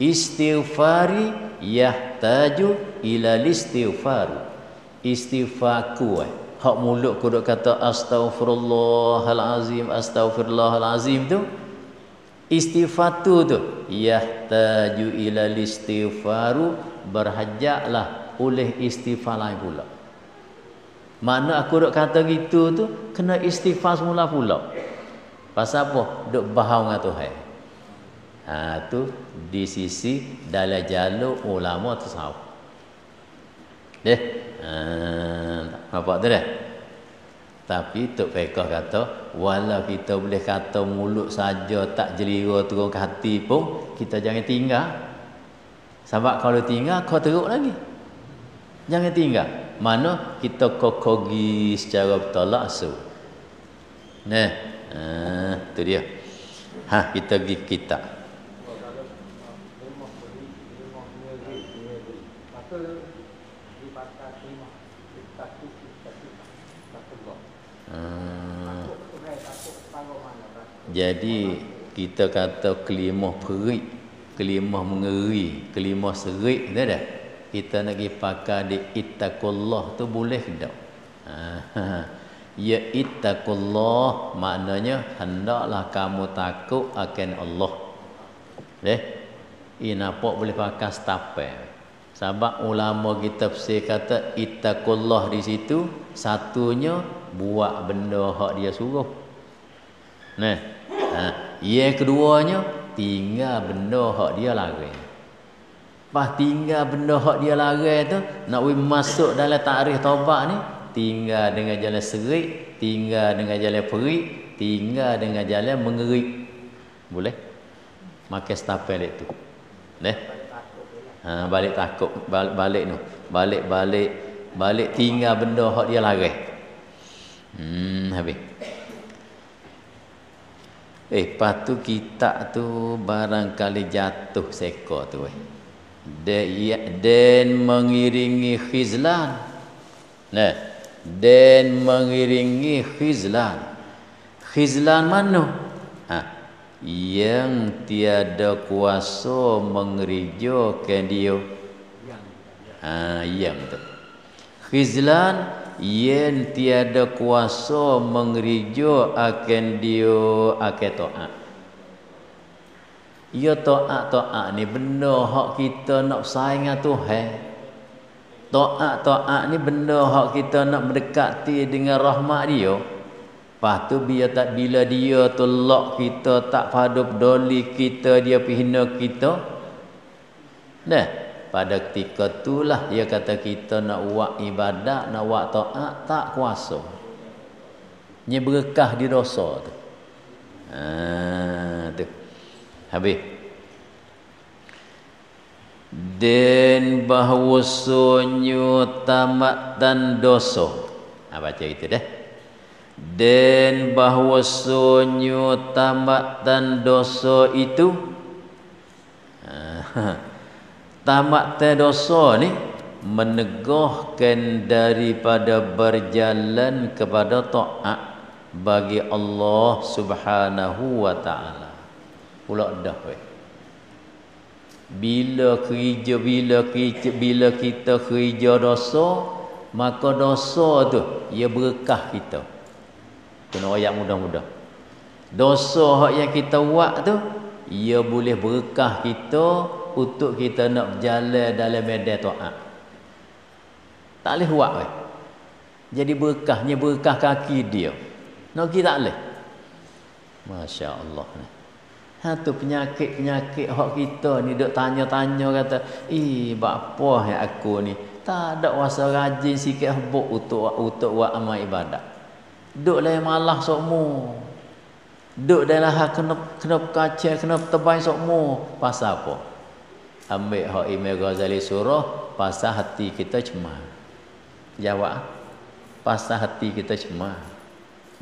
Istighfari yahtaju ila istighfar. Istighfarku hak mulut kuduk kata astaghfirullahalazim tu, istighfar tu yahtaju ilal istighfaru, berhajatlah oleh istighfar lain pula. Mana aku duk kata gitu tu kena istighfar semula pula. Pasal apa? Duk bahau dengan Tuhan. Tu di sisi dalam jalur ulama tasawuf. Nampak tu dah? Tapi Tok Fekah kata, walau kita boleh kata mulut saja tak jelira turun ke hati pun, kita jangan tinggal. Sebab kalau tinggal, kau teruk lagi. Jangan tinggal. Mana kita kokogi secara betul langsung. Tu dia. Kita pergi kitab. Jadi kita kata kelimah perik, kelimah mengeri, kelimah serik tu dah. Kita nak pergi pakai di ittaqullah tu boleh tak? Ya ittaqullah maknanya hendaklah kamu takut akan Allah. Ini nampak boleh pakai stapel. Sebab ulama kita tafsir kata ittaqullah di situ satunya buat benda hak dia suruh. Yang keduanya tinggal benda hak dia larang. Pas tinggal benda hak dia larang tu, nak masuk dalam takrif taubat ni, tinggal dengan jalan serik, tinggal dengan jalan perik, tinggal dengan jalan mengerik. Boleh? Makan stapel itu. Balik takut, balik tu. Balik tinggal benda hak dia larang. Habis. Lepas tu kitab tu barangkali jatuh seko tu dan mengiringi khizlan. Dan mengiringi khizlan. Khizlan mana? Yang tiada kuasa mengerijokan dia. Yang tu. Khizlan yang tiada kuasa mengerijo akan dia akan taat. Ya taat ni benda hak kita nak bersaing dengan Tuhan. Taat ni benda hak kita nak mendekati dengan rahmat dia. Lepas tu bila dia tolak kita, tak pada peduli kita, dia hina kita. Pada ketika itulah dia kata kita nak buat ibadat, nak buat taat, tak kuasa. Nya berkah di dosa tu. Tu. Habis. Dan bahwasanya tamat dan dosa. Baca itu dah. Dan bahwasanya tamat dan dosa itu tamat dan dosa ni menegahkan daripada berjalan kepada taat bagi Allah Subhanahu wa taala. Pula dah bila kita kerja dosa, maka dosa tu ia berkah kita. Kena ayat mudah-mudah. Dosa hak yang kita buat tu ia boleh berkah kita untuk kita nak berjalan dalam medan taat. Tak boleh buat jadi berkahnya berkah kaki dia. Nak kita tak boleh. Masya-Allah. Tu penyakit-penyakit hak kita ni duk tanya-tanya kata, buat apa aku ni? Tak ada rasa rajin sikit habuk untuk buat amal ibadat. Duk lain malah sokmo. Duk dalam kena kacau, kena tebai sokmo. Pasal apa? Ambil hak Imam Ghazali surah pasal hati kita cemar. Jawab. Pasal hati kita cemar.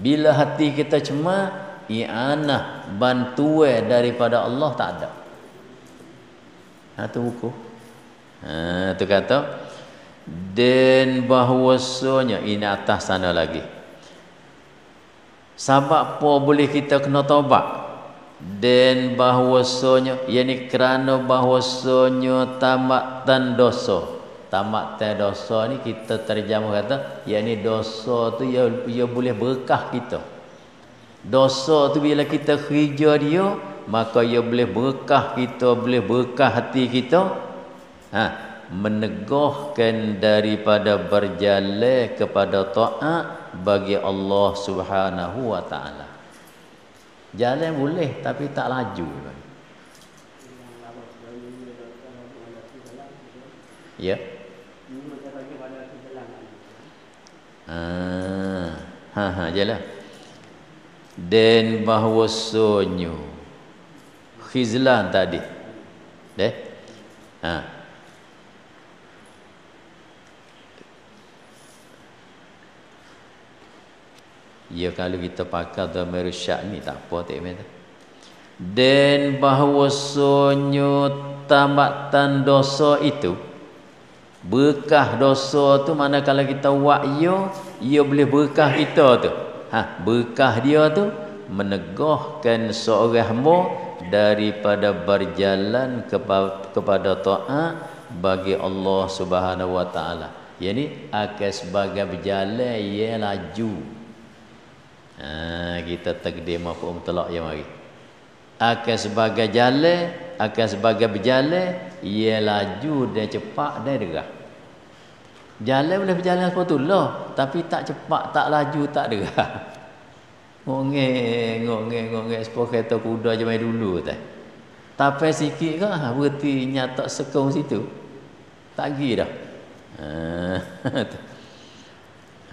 Bila hati kita cemar, i'anah bantuan daripada Allah tak ada. Tu buku. Tu kata dan bahwasanya ini atas sana lagi. Sebab apa boleh kita kena taubat? Dan bahwasanya yakni kerana bahwasanya tamat dan dosa. Tamat dosa ni kita terjemah kata, yakni dosa tu ia boleh berkah kita. Dosa tu bila kita kerja dia, maka ia boleh berkah kita, boleh berkah hati kita. Menegahkan daripada berjalan kepada taat bagi Allah Subhanahu wa taala. Jalan boleh tapi tak laju. Ya. Jalan. Dan bahwasanya khizlan tadi. Ya kalau kita pakai dhamir syak ni tak apa tak meta. Dan bahwasanya tamatan dosa itu, berkah dosa tu manakala kita buat ia boleh berkah kita tu. Berkah dia tu menegahkan seorang hamba daripada berjalan kepada taat bagi Allah Subhanahu wa taala. Yani akan sebagai berjalan ia laju. Kita takdir mafhum mutlaq yang mari. Akan sebagai jalan, akan sebagai berjalan, ia laju dan cepat dan derah. Jalan boleh berjalan sepatutlah, tapi tak cepat, tak laju, tak derah. Ngongeng sepuluh kereta kuda je main dulu tak. Tapai sikit ke berhenti nyata sekong situ. Tak pergi dah.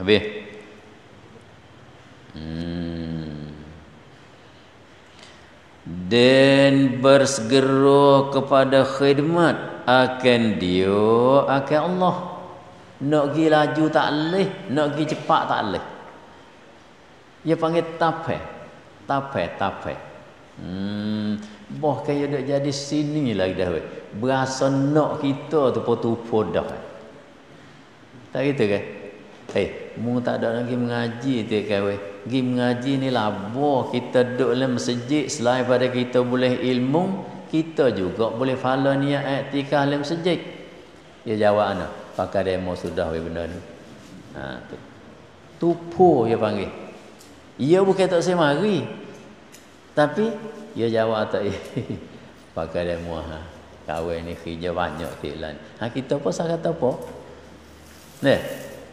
Habis. Dan bersegera kepada khidmat akan dia, akan Allah. Nak pergi laju tak boleh, nak pergi cepat tak boleh. Dia panggil tapai. Bahkan dia duk jadi sini lagi dah. Berasa nak kita tu potupo dah. Tak gitu kan? Mu tak ada lagi mengaji tu kan weh. Pergi mengaji ni labo kita duduk dalam masjid, selain pada kita boleh ilmu, kita juga boleh follow niat i'tikaf dalam masjid. Dia jawab ana, pakai demo sudah weh benda ni. Tu. Tupu dia panggil. Ia bukan tak saya mari. Tapi dia jawab tak pakai demo kawan ni kerja banyak tilan. Kita pun saya kata apa?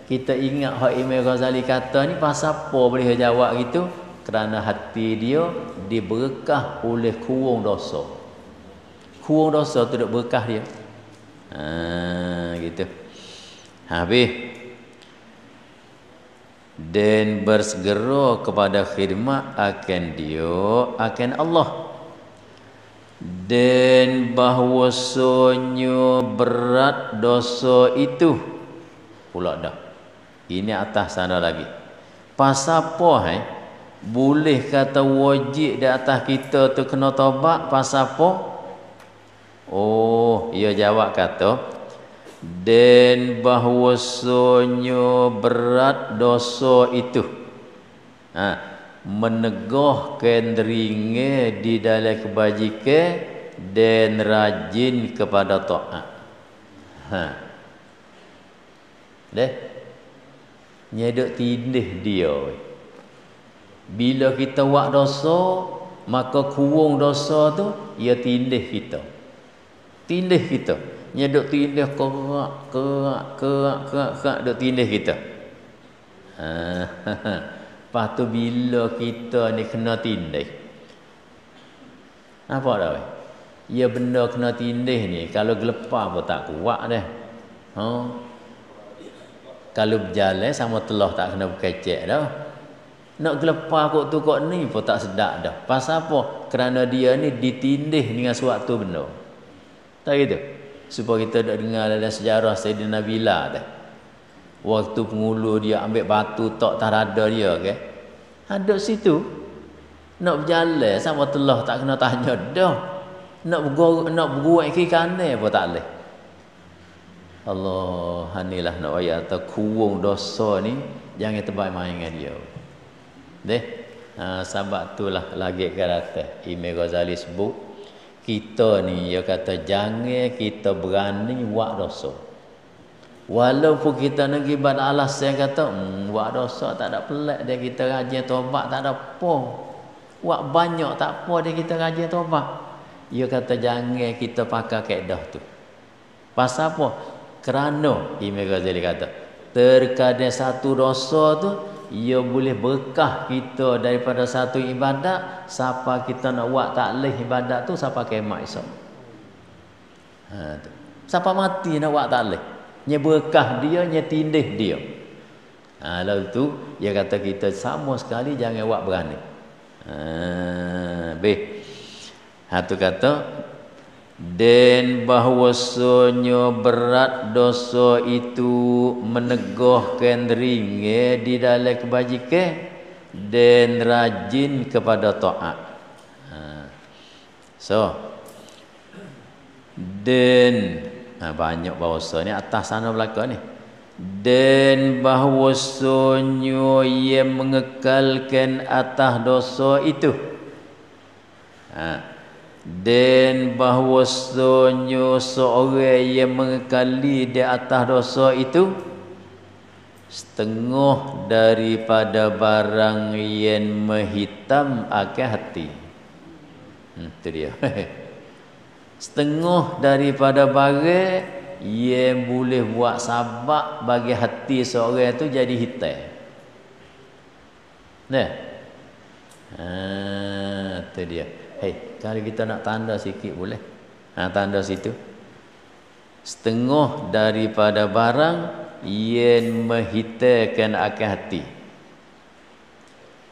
Kita ingat hak Imam Ghazali kata ni pasal apa boleh jawab gitu? Kerana hati dia diberkah oleh kurung dosa. Kurung dosa tu duk berkah dia. Gitu. Habis. Dan bersegera kepada khidmat akan dia, akan Allah. Dan bahwasanya berat dosa itu pula dah. Ini atas sana lagi. Pasal apa boleh kata wajib di atas kita tu kena taubat, pasal apa? Ia jawab kata dan bahwasanya berat dosa itu menegahkan ringan di dalam kebajikan dan rajin kepada taat. Nyedok tindih dia. Bila kita buat dosa, maka kurung dosa tu ia tindih kita. Tindih kita. Nyedok tindih kerak dok tindih kita. Lepas tu bila kita ni kena tindih. Apa dah weh? Ya benda kena tindih ni kalau gelepar pun tak kuat dah. Kalau berjalan sama telah tak kena berkecek dah. Nak gelepar kok tu kok ni pun tak sedap dah. Pasal apa? Kerana dia ni ditindih dengan suatu benda. Tak gitu? Supaya kita dah dengar dalam sejarah Sayyidina Bilal dah. Waktu pengulu dia ambil batu tok tarada dia ke. Ada situ. Nak berjalan sama telah tak kena tanya dah. Nak berguat kiri kanan pun tak boleh. Allah, inilah nak ayat atau kurung dosa ni jangan terbaik main dengan dia. Sebab itulah lagi kata Imam Ghazali sebut kita ni dia kata jangan kita berani buat dosa. Walaupun kita nak gibat alasan kata, buat dosa tak ada pelik dia kita rajin tobat tak ada apa. Buat banyak tak apa dia kita rajin tobat. Dia kata jangan kita pakai kaedah tu. Pasal apa? Kerana Imam Ghazali kata, terkadang satu dosa tu ia boleh berkah kita daripada satu ibadat, siapa kita nak buat taklih ibadat tu siapa kiamat esok. Tu. Siapa mati nak buat taklih? Nya berkah dia, nya tindih dia. Lalu tu dia kata kita sama sekali jangan buat berani. Tu kata dan bahwasanya berat dosa itu menegahkan ringan di dalam kebajikan dan rajin kepada taat. Dan banyak bahasa ni atas sana belakang ni. Dan bahwasanya ia mengekalkan atas dosa itu. Dan bahwasanya seorang yang mengekali di atas dosa itu setengah daripada barang yang menghitam akan hati. Itu dia. Setengah daripada barang yang boleh buat sabab bagi hati seorang itu jadi hitam. Nah. Itu dia. Kalau kita nak tanda sikit boleh. Tanda situ. Setengah daripada barang yang menghitamkan akan hati.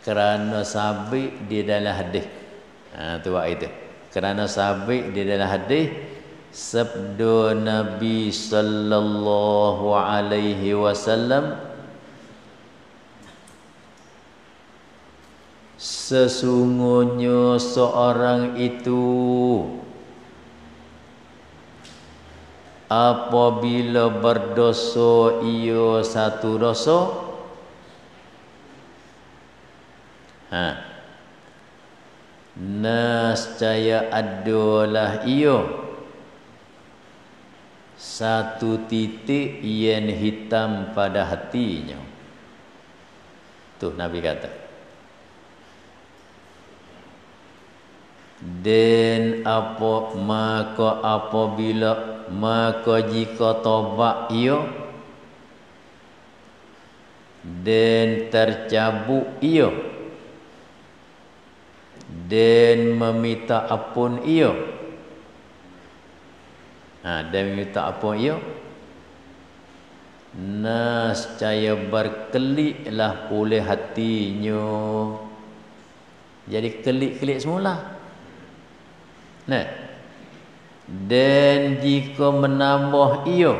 Kerana sabit di dalam hadis. Tu buat itu. Kerana sabit di dalam hadis sabda Nabi sallallahu alaihi wasallam, sesungguhnya seorang itu apabila berdosa ia satu dosa, nescaya adalah ia satu titik yang hitam pada hatinya. Tu Nabi kata. Dan maka jika tobat ia dan tercabut ia dan meminta ampun ia. Dan meminta ampun ia, nescaya berkeliklah oleh hatinya. Jadi kelik-kelik semula. Dan jika menambah ia,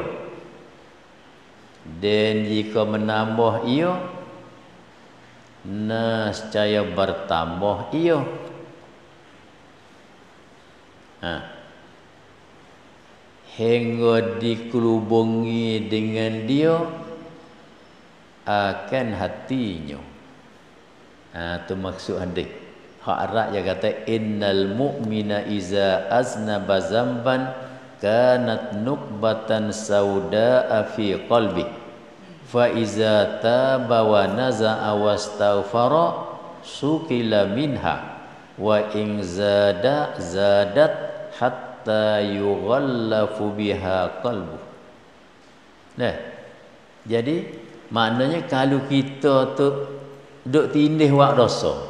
nescaya bertambah ia. Hingga dikelubungi dengan dia akan hatinya. Itu maksud hadis. Hak Arab dia kata innal mu'mina iza aznaba zamban kanat nukbatan sauda'a fi qalbi fa iza taba wa naza'a wastaghfara sukila minha wa in zadat hatta yughallafu biha qalbu. Jadi maknanya kalau kita tu duk tindih buat dosa,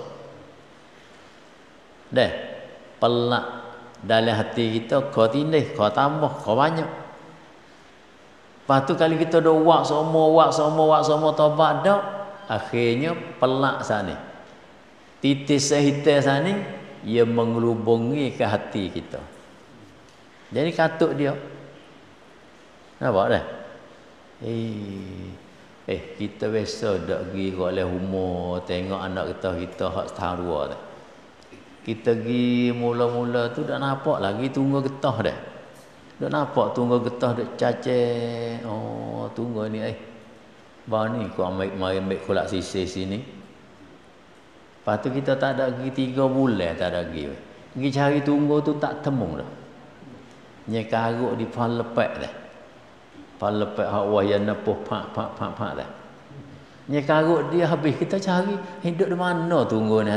pelak dalam hati kita, kau tindih, kau tambah, kau banyak. Lepas tu kalau kita dah wak semua tobat dah, akhirnya pelak sana, titis sehitam sana, ia mengelubungi ke hati kita. Jadi katuk dia. Nampak dah? Kita biasa dak pergi oleh umur tengok anak kita hak setahun dua dah. Kita pergi mula-mula tu dah nampak lagi tunggu getah dah. Dah nampak tunggu getah dak cacing. Oh, tunggu ni Bang ni kau ambil kolak sisir sini. Lepas tu kita tak ada pergi 3 bulan tak ada pergi. Pergi cari tunggu tu tak temu dah. Nya karuk di pohon lepek dah. Palepek hak wayah nepuh pak dah. Nya karut dia habis kita cari hidup di mana tunggu ni.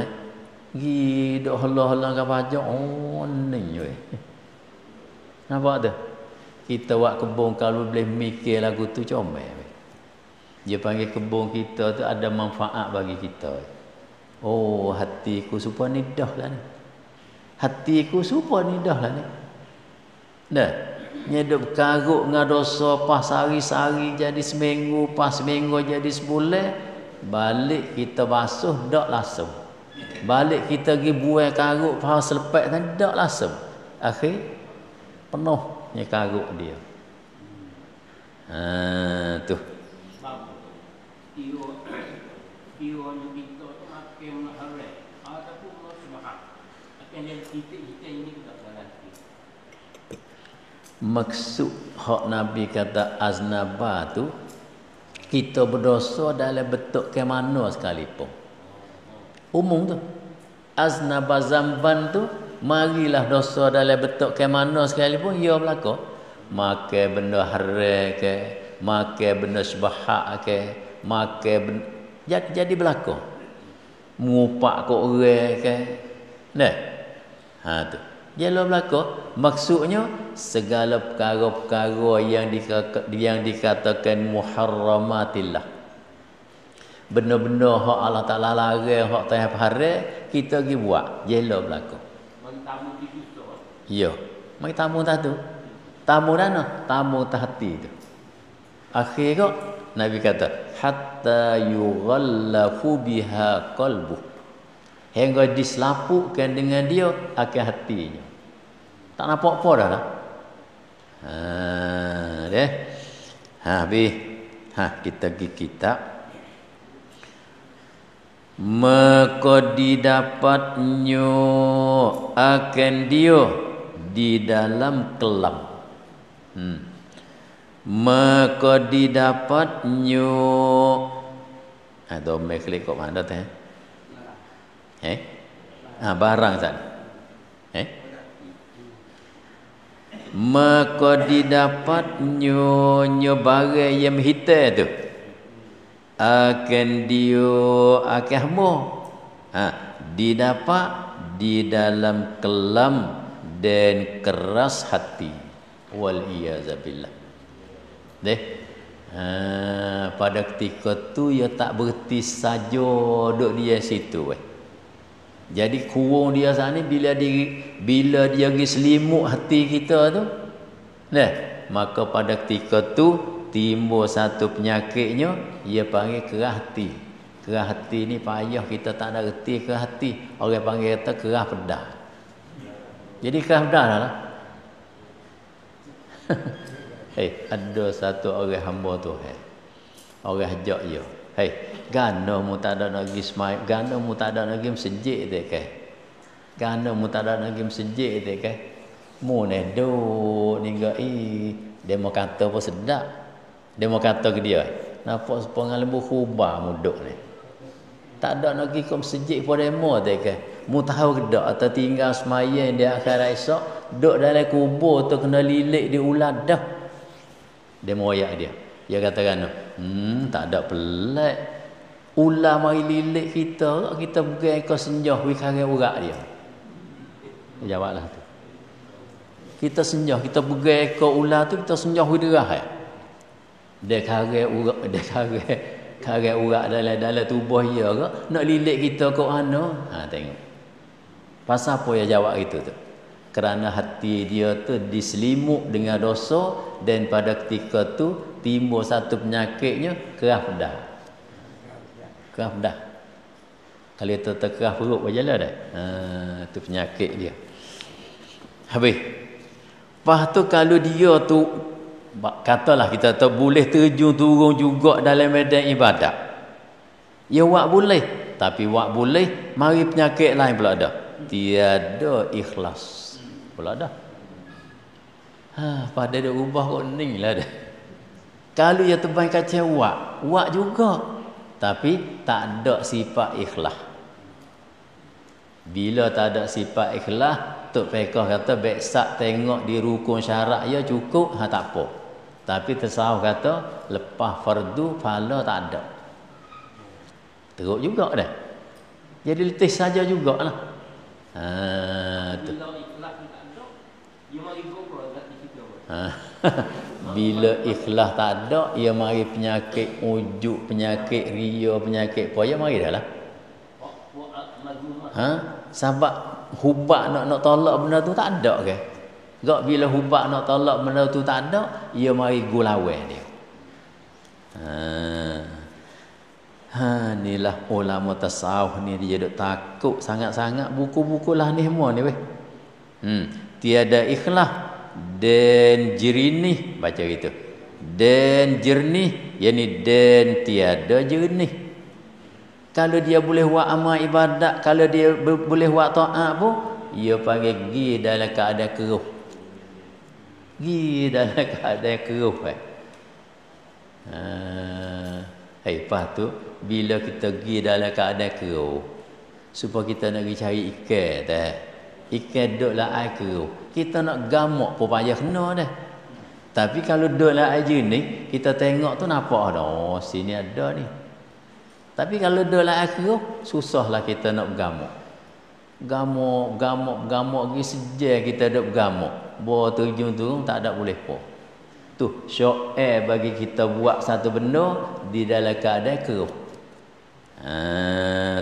Gi dok halah-halah ke pajak. Oh ni weh. Nampak tu? Kita buat kebun kalau boleh mikir lagu tu comel. Dia panggil kebun kita tu ada manfaat bagi kita. Oh, hatiku supaya nidah lah ni. Hatiku supaya nidah lah ni. Dah. Nyedup karuk dengan dosa pas sehari-sehari jadi seminggu, pas seminggu jadi sebulan, balik kita basuh dak langsung. Balik kita pergi buai karuk pas selepas tadi dak langsung. Akhir penuhnya karuk dia. Tu. Maksud hak Nabi kata aznaba tu kita berdosa dalam bentuk ke mana sekalipun. Umum tu. Aznaba zamban tu marilah dosa dalam bentuk ke mana sekalipun ia berlaku. Makan benda haram ke, makan benda syubhat ke, makan benda jadi berlaku. Ngupak kok orang ke. Nah. Tu. Jelo berlaku maksudnya segala perkara-perkara yang dikatakan muharramatillah. Benda-benda hak Allah Taala larang, hak Tuhan haram, kita pergi buat. Jelo berlaku. Mentamu di situ. Ya. Mai tamu tu. Tamu mana? Tamu hati tu. Akhir kok Nabi kata hatta yughallafu biha qalbuh. Hingga diselapukkan dengan dia akan hatinya. Tak nampak apa dah lah. Deh. Habis. Kita pergi kitab. Maka didapatnya akan dia di dalam kelam. Maka didapatnya. Domeh klik kok mana teh? Barang sana. Maka didapatnya barang yang hitam tu akan dia akan mu didapat di dalam kelam dan keras hati. Wal iyazabillah. Deh. Pada ketika tu ia tak berhenti saja duduk dia situ weh. Jadi kurung dia sana bila dia pergi selimut hati kita tu, nah, maka pada ketika tu timbul satu penyakitnya, ia panggil kerah hati. Kerah hati ni payah kita tak ada reti kerah hati. Orang panggil kata kerah pedah. Jadi kerah pedah lah. Ada satu orang hamba Tuhan. Orang hajak dia. Gana mu tak ada nak pergi semai, gana mu tak ada nak pergi masjid dek ke. Gana mu tak ada nak pergi masjid dek ke. Mu ne duk ningga dia mau kata apa sedap. Dia mau kata ke dia, nampak sepengal lembu khubah mu duk ni. Tak ada nak pergi ke masjid pada demo dek ke. Mu tahu ke dak atau tinggal sembahyang di akhirat esok, duk dalam kubur tu kena lilik di ulat dah. Dia mau ayak dia. Dia katakan, tak ada pelik. Ular mari lilik kita pegang ekor senjah wi karang urat dia. Jawablah tu. Kita senjah, kita pegang ekor ular tu, kita senjah wi derah. Dia karang urat dalam tubuh dia ke, nak lilik kita kok mana? Tengok. Pasal apa dia jawab itu tu? Kerana hati dia tu diselimut dengan dosa dan pada ketika tu timbul satu penyakitnya kerah pedah. Kerah pedah. Kalau itu terkerah perut berjalan dah. Itu penyakit dia. Habis. Lepas tu kalau dia tu katalah kita tu boleh terjun turun juga dalam medan ibadat. Ya wak boleh, tapi wak boleh mari penyakit lain pula ada. Tiada ikhlas. Pula dah. Pada dia ubah kok ni lah dah. Kalau ia terbang kacau wak juga. Tapi tak ada sifat ikhlas. Bila tak ada sifat ikhlas, Tok Pekah kata beksak tengok di rukun syarat ya cukup, tak apa. Tapi tasawuf kata lepas fardu pahala tak ada. Teruk juga dah. Jadi letih saja jugalah. Tu. Bila ikhlas tak ada, ia mari penyakit ujuk, penyakit ria, penyakit poya mari dah lah. Sebab hubak nak tolak benda tu tak ada ke? Gak bila hubak nak tolak benda tu tak ada, ia mari gulawe dia. Inilah ulama tasawuf ni dia duk takut sangat-sangat buku-buku lah ni semua ni weh. Tiada ikhlas dan jernih, baca gitu. Dan jernih, yakni dan tiada jernih. Kalau dia boleh buat amal ibadat, kalau dia boleh buat taat pun, ia panggil gi dalam keadaan keruh. Gi dalam keadaan keruh. Lepas tu bila kita pergi dalam keadaan keruh, supaya kita nak pergi cari ikan dah. Ikan duduklah air keruh, kita nak gamak pun payah kena dah. Tapi kalau duduklah air jernih, kita tengok tu nampak dah, oh sini ada ni. Tapi kalau duduklah air keruh, susahlah kita nak bergamuk. Gamuk pergi sejak kita duduk bergamuk. Bawa terjun tu tak ada boleh apa. Tu syok bagi kita buat satu benda di dalam keadaan keruh.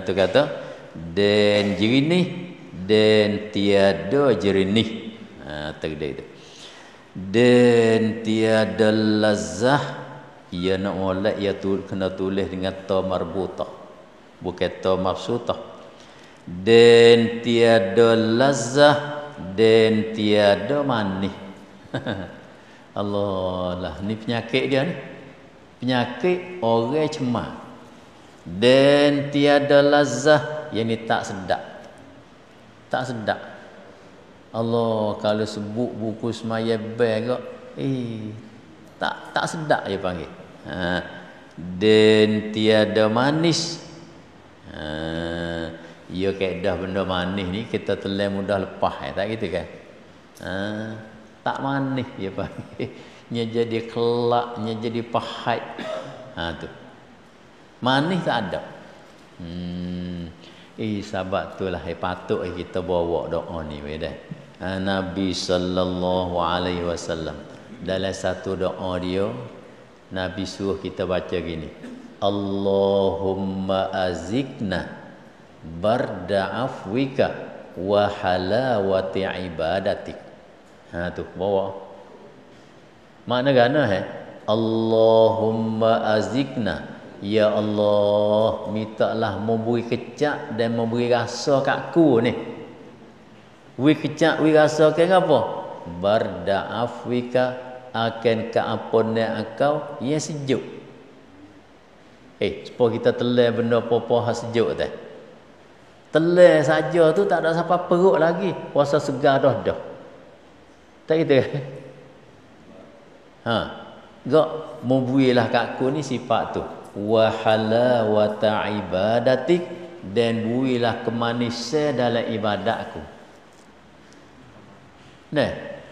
Tu kata dan jernih dan tiada jernih. Tegak itu. Dan tiada lazah, ia nak molek ia kena tulis dengan ta marbutah, bukan ta mabsutah. Dan tiada lazah dan tiada manis. Allah lah, ni penyakit dia ni. Penyakit orang cemas. Dan tiada lazah, yang ni tak sedap. Tak sedap. Allah kalau sebut buku semaya beg tak sedap dia panggil. Dan tiada manis. Ya kaedah benda manis ni kita telan mudah lepas tak gitu kan. Tak manis dia panggil. Nya jadi kelak, nya jadi pahit. Tu. Manis tak ada. Sebab itulah patut kita bawa doa ni dah. Nabi sallallahu alaihi wasallam dalam satu doa dia Nabi suruh kita baca gini. Allahumma azikna barda afwika wa halawati ibadatik. Tu bawa. Makna gana Allahumma azikna, ya Allah, mintalah memberi kecak dan memberi rasa kat aku ni. Wi kecak wi rasa ke apa? Barda afwika, akan keampunan engkau yang sejuk. Supaya kita telan benda apa-apa sejuk tu. Telan saja tu tak ada sampai perut lagi, rasa segar dah. Tak gitu ke? Gak memberilah kat aku ni sifat tu. Wa halawata ibadatik, dan berilah kemanisan dalam ibadatku.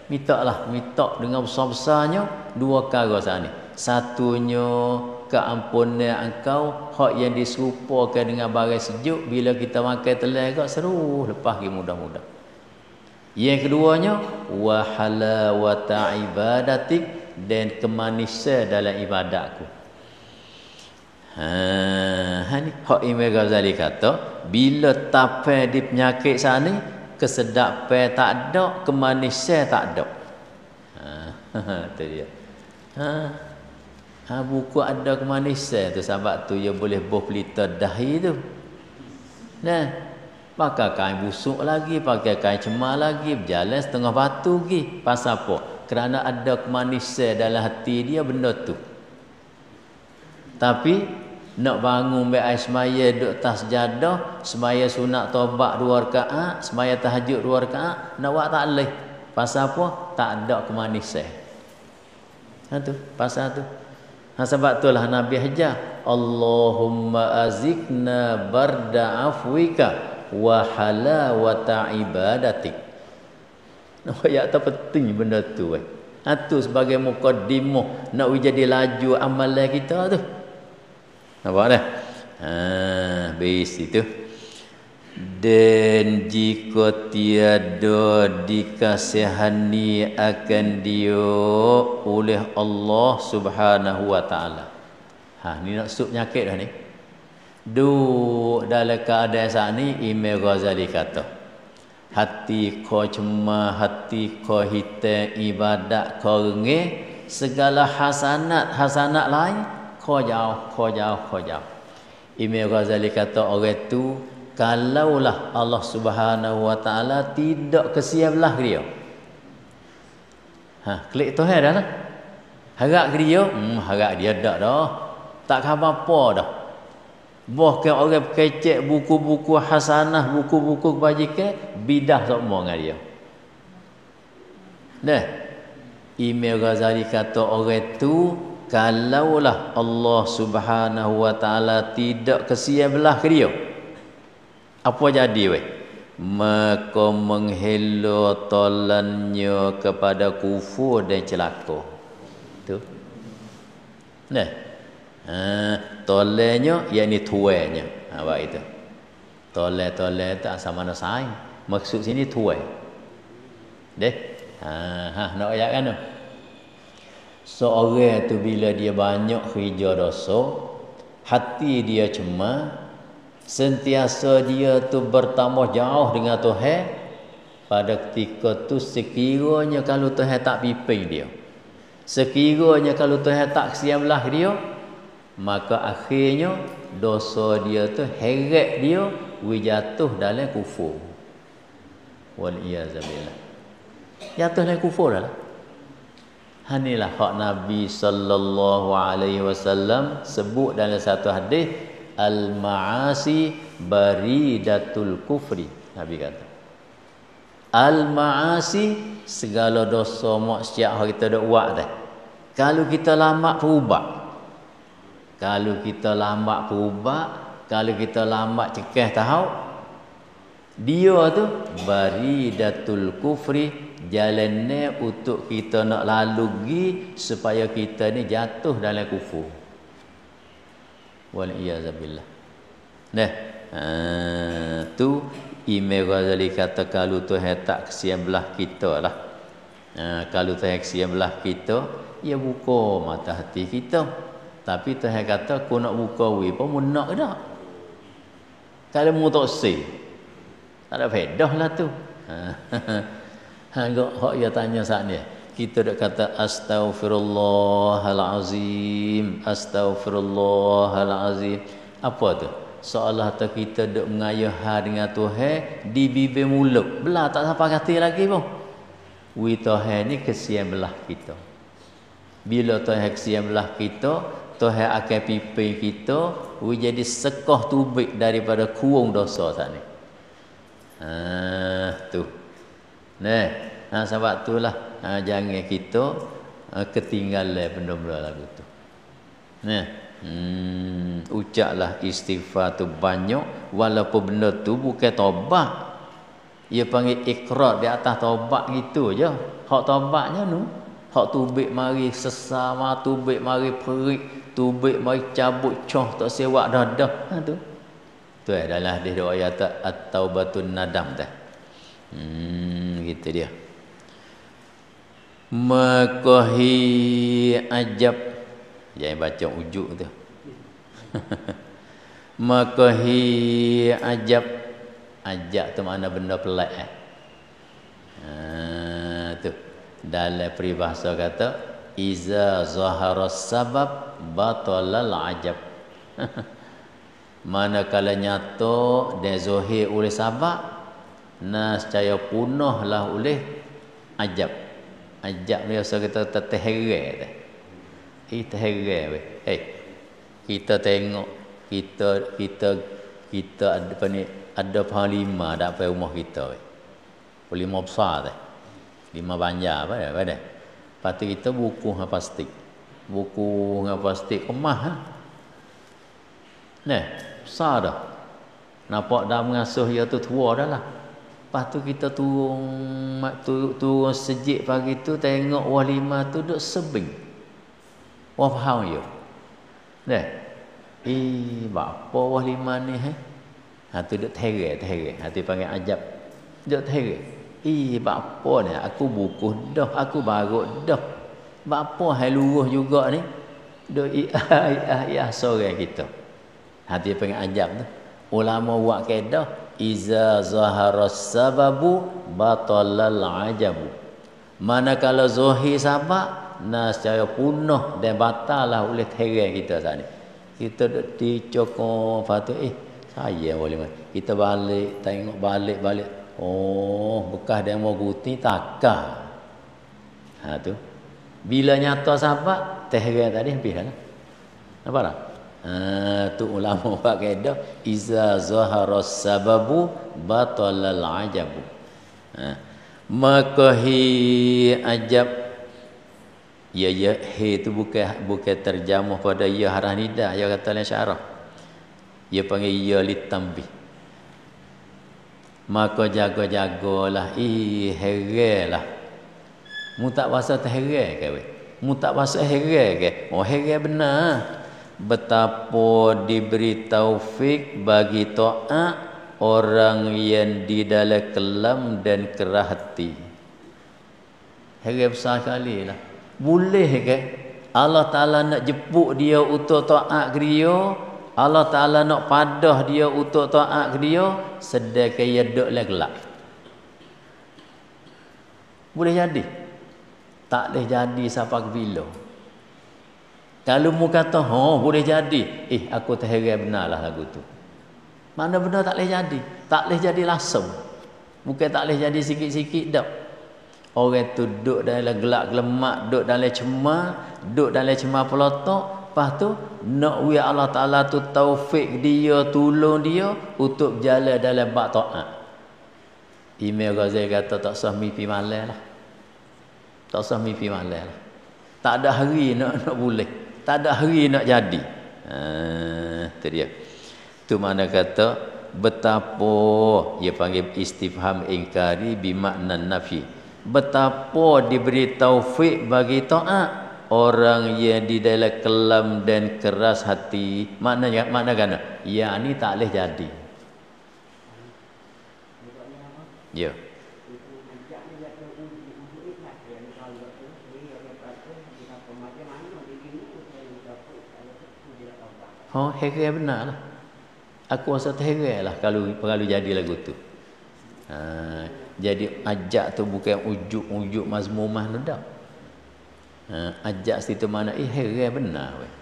Minta dengan besar-besarnya dua perkara saat ni. Satunya keampunan engkau, hak yang diserupakan dengan barang sejuk, bila kita makan telan agak seru, lepas pergi mudah-mudah. Yang keduanya wa halawata ibadatik, dan kemanisan dalam ibadatku. Ni hak Imam Ghazali kata, bila tapai di penyakit saat ni, kesedapan tak ada, kemanisan tak ada. Tu dia. Buku ada kemanisan tu, sebab tu dia boleh buh pelita dahi tu. Pakai kain busuk lagi, pakai kain cemar lagi, berjalan setengah batu lagi. Pasal apa? Kerana ada kemanisan dalam hati dia benda tu. Tapi nak bangun baik air semaya duduk atas sejadah, semaya sunat taubat 2 rakaat, semaya tahajud 2 rakaat, nak buat tak boleh. Pasal apa? Tak ada kemanisan. Tu pasal tu. Sebab itulah Nabi ajar, Allahumma azikna barda afwika wa halawata ibadatik. Nampak tak penting benda tu Tu sebagai mukaddimah nak jadi laju amalan kita tu. Nampak dah? Base itu. Dan jika tiada dikasihani akan dia oleh Allah Subhanahu wa taala. Ni nak sub penyakit dah ni. Duk dalam keadaan saat ni Imam Ghazali kata, hati kau cemah, hati kau hitam, ibadat kau rengeh, segala hasanat lain kau jauh. Imam Ghazali kata orang tu kalaulah Allah Subhanahu wa taala tidak kesian belah dia. Klik tu dah lah. Harap dia, harap dia dak dah. Tak khabar apa dah. Bahkan orang kecek buku-buku hasanah, buku-buku kebajikan, bidah semua dengan dia. Nah, Imam Ghazali kata orang tu kalaulah Allah Subhanahu wa taala tidak kesian belah ke dia, apa jadi weh? Maka menghela tolannya kepada kufur dan celaka. Tu. Nah. Tolannya yakni tuainya. Apa itu? Toleh tak sama ada saing. Maksud sini tuai. Deh. Nak ayat kan tu? Seorang tu bila dia banyak kerja dosa, hati dia cemah, sentiasa dia tu bertambah jauh dengan Tuhan. Pada ketika tu sekiranya kalau Tuhan tak pimpin dia, sekiranya kalau Tuhan tak kesian belah dia, maka akhirnya dosa dia tu heret dia jatuh dalam kufur. Wal iyazabillah. Jatuh dalam kufur dah. Inilah hak Nabi sallallahu alaihi wasallam sebut dalam satu hadis, al-ma'asi baridatul kufri. Nabi kata, al-ma'asi segala dosa maksiat kita dak buat dah. Kalau kita lambat berubah, kalau kita lambat cekah tahu, dia tu baridatul kufri, jalannya untuk kita nak lalu gi supaya kita ni jatuh dalam kufur. Wal iyazabillah. Nah, tu Imam Ghazali kata kalau Tuhan tak kesian belah kita lah. Kalau Tuhan kesian belah kita, ya buka mata hati kita. Tapi Tuhan kata aku nak buka pun mu nak dak. Kalau mu tak si, tak ada faedah lah tu. Hak dia tanya saat ni. Kita dak kata astaghfirullahalazim, astaghfirullahalazim. Apa tu? Seolah tak kita dak mengayuh dengan Tuhan di bibir mulut. Belah tak sampai hati lagi pun. Tuhan ni kesian belah kita. Bila Tuhan kesian belah kita, Tuhan akan pimpin kita jadi sekoh tubik daripada kurung dosa saat ni. Tu. Nah, sebab itulah jangan kita ketinggalan benda-benda lagu tu. Nah, ucaplah istighfar tu banyak walaupun benda tu bukan taubat. Ia panggil ikrar di atas taubat gitu je. Hak taubatnya nu, hak tubik mari sesama, tubik mari perik, tubik mari cabut coh tak sewak dadah. Tu. Tu adalah hadis riwayat at-taubatun nadam dah. Gitu dia. Makahi ajab. Jangan baca ujuk tu. Makahi ajab. Ajab tu makna benda pelik tu. Dalam peribahasa kata iza zahara sabab batalal ajab. Manakala nyata dan zahir oleh sabab, nescaya punahlah oleh ajab. Ajab ni biasa kita terheran dah. Terheran weh. Kita tengok kita ada apa ni, ada panglima dak pai rumah kita weh. Panglima besar dah. Lima banjar apa dah. Lepas tu kita buku dengan plastik. Buku dengan plastik kemas Nah, besar dah. Nampak dah mengasuh dia tu tua dah lah. Lepas tu kita turun sejik pagi tu tengok walimah tu duk sebing. Wah faham yo. Dah. Apa walimah ni tu duk terek. Ha tu panggil ajab. Duk terek. Apa ni? Aku bukuh dah, aku barut dah. Apa hal luruh juga ni? Duk sorang kita. Ha tu panggil ajab tu. Ulama buat kaedah iza zaharas sababu batalal ajabu. Manakala zahir sabab secara punah dan batallah oleh terang kita saat ni. Kita duk dicokong patu saya boleh mai. Kita balik tengok balik. Oh, bekas demo guti takah. Ha tu. Bila nyata sabab terang tadi habis dah. Nampak tak? Tu ulama buat kaedah iza zaharas sababu batalal ajabu. Maka ajab ya itu bukan terjemah pada ya harah nida, ya kata lain syarah. Ya panggil ya litambi. Maka jaga-jagalah heranlah. Mu tak bahasa terheran ke we? Mu tak bahasa heran ke? Oh heran benar. Betapa diberi taufik bagi taat orang yang di dalam kelam dan kerah hati. Heran besar sekali lah. Boleh ke Allah Ta'ala nak jemput dia untuk taat ke dia, Allah Ta'ala nak padah dia untuk taat ke dia, sedangkan dia duduk dalam gelap. Boleh jadi? Tak boleh jadi sampai ke bila. Kalau mu kata, boleh jadi. Aku terheran benarlah lagu tu. Mana benar tak boleh jadi? Tak boleh jadi langsung. Bukan tak boleh jadi sikit-sikit dah. Orang tu duduk dalam gelap gelemak, duduk dalam cemar, duduk dalam cemar pelotok. Lepas tu, nak wia Allah Ta'ala tu taufik dia, tolong dia untuk berjalan dalam bak ta'at. Imam Ghazali kata tak usah mimpi malam lah. Tak usah mimpi malam lah. Tak ada hari nak boleh. Tak ada hari nak jadi. Itu dia. Itu mana kata betapa dia panggil istifham ingkari bimakna nafi. Betapa diberi taufik bagi taat orang yang di dalam kelam dan keras hati. Maknanya kan? Ya ni tak boleh jadi. Ya. Heran benar lah. Aku rasa terheran lah kalau jadi lagu tu. Jadi ajak tu bukan ujuk mazmumah tu dah. Ajak situ mana heran benar weh.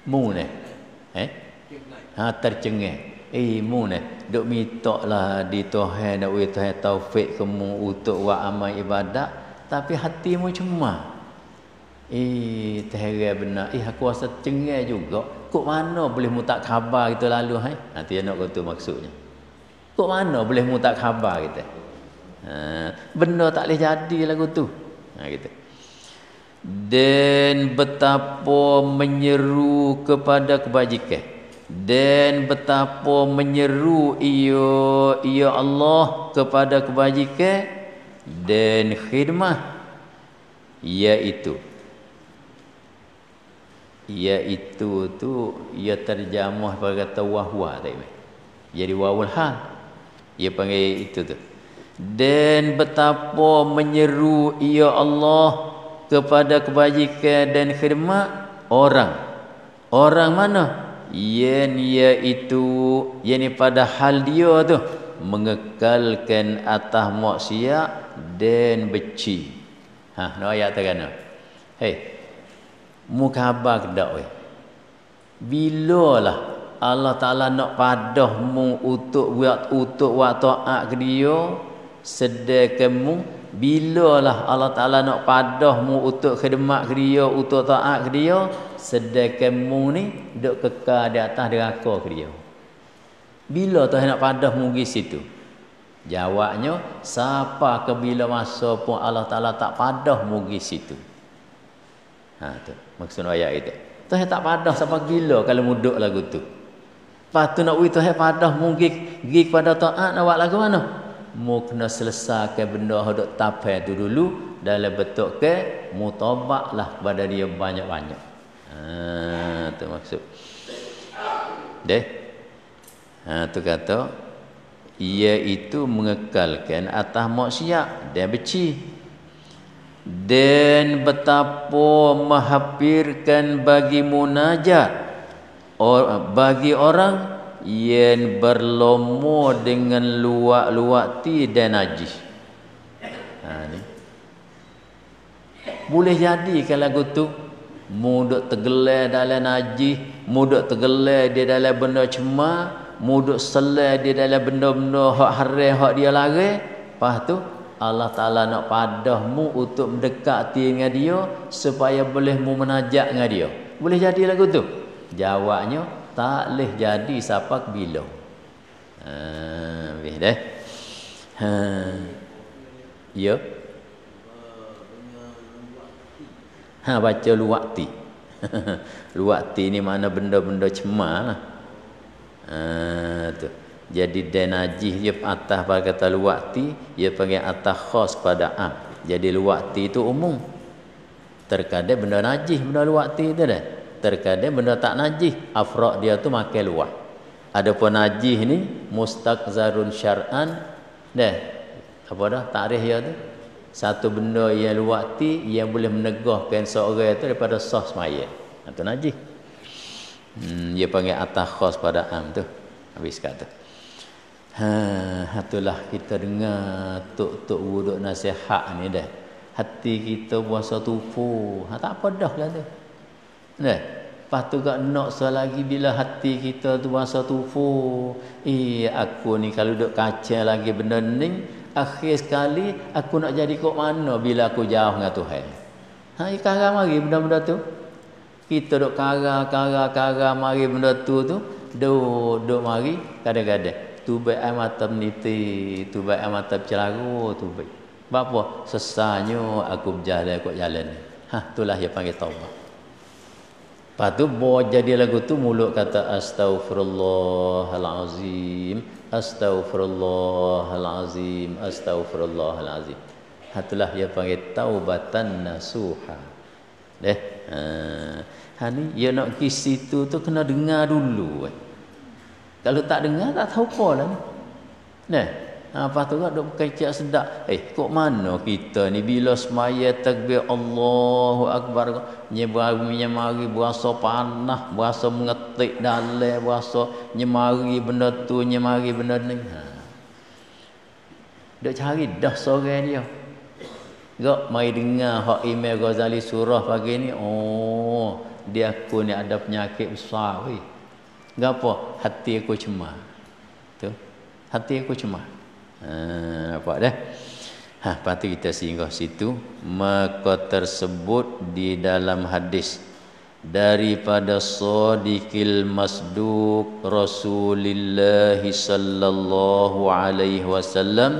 Mu ni. Tercengang. Mu ni duk minta lah di Tuhan nak we Tuhan taufik kamu untuk buat amal ibadat tapi hatimu cemar. Terheran benar. Aku rasa cengang juga. Kok mana boleh mu tak khabar kita lalu nanti nak kata maksudnya. Kok mana boleh mu tak khabar kita? Benda tak boleh jadi lagu tu. Gitu. Dan betapa menyeru kepada kebajikan. Dan betapa menyeru ia Allah kepada kebajikan dan khidmah, iaitu tu ia terjemah pada kata wahwa tadi. Jadi wawul hal. Ia panggil itu tu. Dan betapa menyeru ia Allah kepada kebajikan dan khidmat orang. Orang mana? Iaitu pada hal dia tu mengekalkan atas maksiat dan beci. Nak ayat terkena. Mu khabar ke dak weh? Bilalah Allah Ta'ala nak padah mu untuk buat taat ke dia, sedangkan mu bilalah Allah Ta'ala nak padah mu untuk khidmat ke dia, untuk taat ke dia, sedangkan mu ni duk kekal di atas neraka ke dia. Bila Tuhan nak padah mu pergi situ? Jawabnya, siapa ke bila masa pun Allah Ta'ala tak padah mu pergi situ. Tu maksud ayat itu. Tuhan tak padah sampai gila kalau muduk lagu tu. Lepas tu nak Tuhan padah mungkin pergi kepada taat nak buat lagu mana? mu kena selesaikan benda hodok tapai tu dulu dalam bentuk ke mutabaklah pada dia banyak-banyak. Tu maksud. Deh. Tu kata iaitu mengekalkan atas maksiat dan benci dan betapa menghampirkan bagi munajat bagi orang yang berlomo dengan luak-luak ti dan najis. Ni boleh jadi kalau lagu tu muduk tergelar dalam najis, muduk tergelar dia dalam benda cemar, muduk selai dia dalam benda-benda hak haram hak dia larang. Lepas tu Allah Ta'ala nak padahmu untuk mendekati dengan dia supaya boleh mu menajak dengan dia. Boleh jadi lagu tu? Jawabnya tak boleh jadi sampai bila. Habis dah. Ya. Baca luwakti. Luwakti ni mana benda-benda cemar lah. Tu. Jadi dan najis dia atas pada kata luwakti, dia panggil atas khas pada am. Jadi luwakti itu umum. Terkadang benda najis benda luwakti tu dah. Terkadang benda tak najis, afraq dia tu makan luah. Adapun najis ni mustaqzarun syar'an dah. Apa dah takrif dia tu? Satu benda yang luwakti yang boleh menegahkan seorang itu daripada sah semaya. Itu najis. Dia panggil atas khas pada am tu. Habis kata. Itulah kita dengar tok-tok wuduk nasihat ni dah. Hati kita puasa tufu. Tak apa dah lah tu. Nah, lepas tu gak nak selagi bila hati kita tu puasa tufu. Aku ni kalau duduk kacau lagi benda ni, akhir sekali aku nak jadi kok mana bila aku jauh dengan Tuhan. Karang mari benda-benda tu. Kita duk kara mari benda tu duk mari kadang-kadang tu baik mata meniti, tu baik mata bercelaru, tu baik. Apa? Sesanya aku berjalan kok jalan ni. Itulah yang panggil taubat. Lepas tu buat jadi lagu tu mulut kata astaghfirullahalazim, astaghfirullahalazim, astaghfirullahalazim. Itulah yang panggil taubatan nasuha. Deh. Ni dia nak pergi situ tu kena dengar dulu. Kalau tak dengar tak tahu apa lah. Nah, apa tu kan duk kecak sedap. Kok mana kita ni bila semaya takbir Allahu Akbar nyemari berasa panah, berasa mengetik dalam, berasa nyemari benda tu, nyemari benda ni. Duk cari dah sore dia. Gak mai dengar hak Imam Ghazali surah pagi ni. Oh, dia aku ni ada penyakit besar weh. Gapo? Hati aku cemar. Tu. Hati aku cemar. Nampak dah? Lepas tu kita singgah situ. Maka tersebut di dalam hadis daripada Shadiqil Masduq Rasulullah sallallahu alaihi wasallam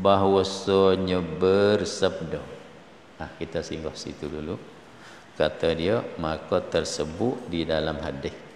bahwasanya bersabda. Kita singgah situ dulu. Kata dia maka tersebut di dalam hadis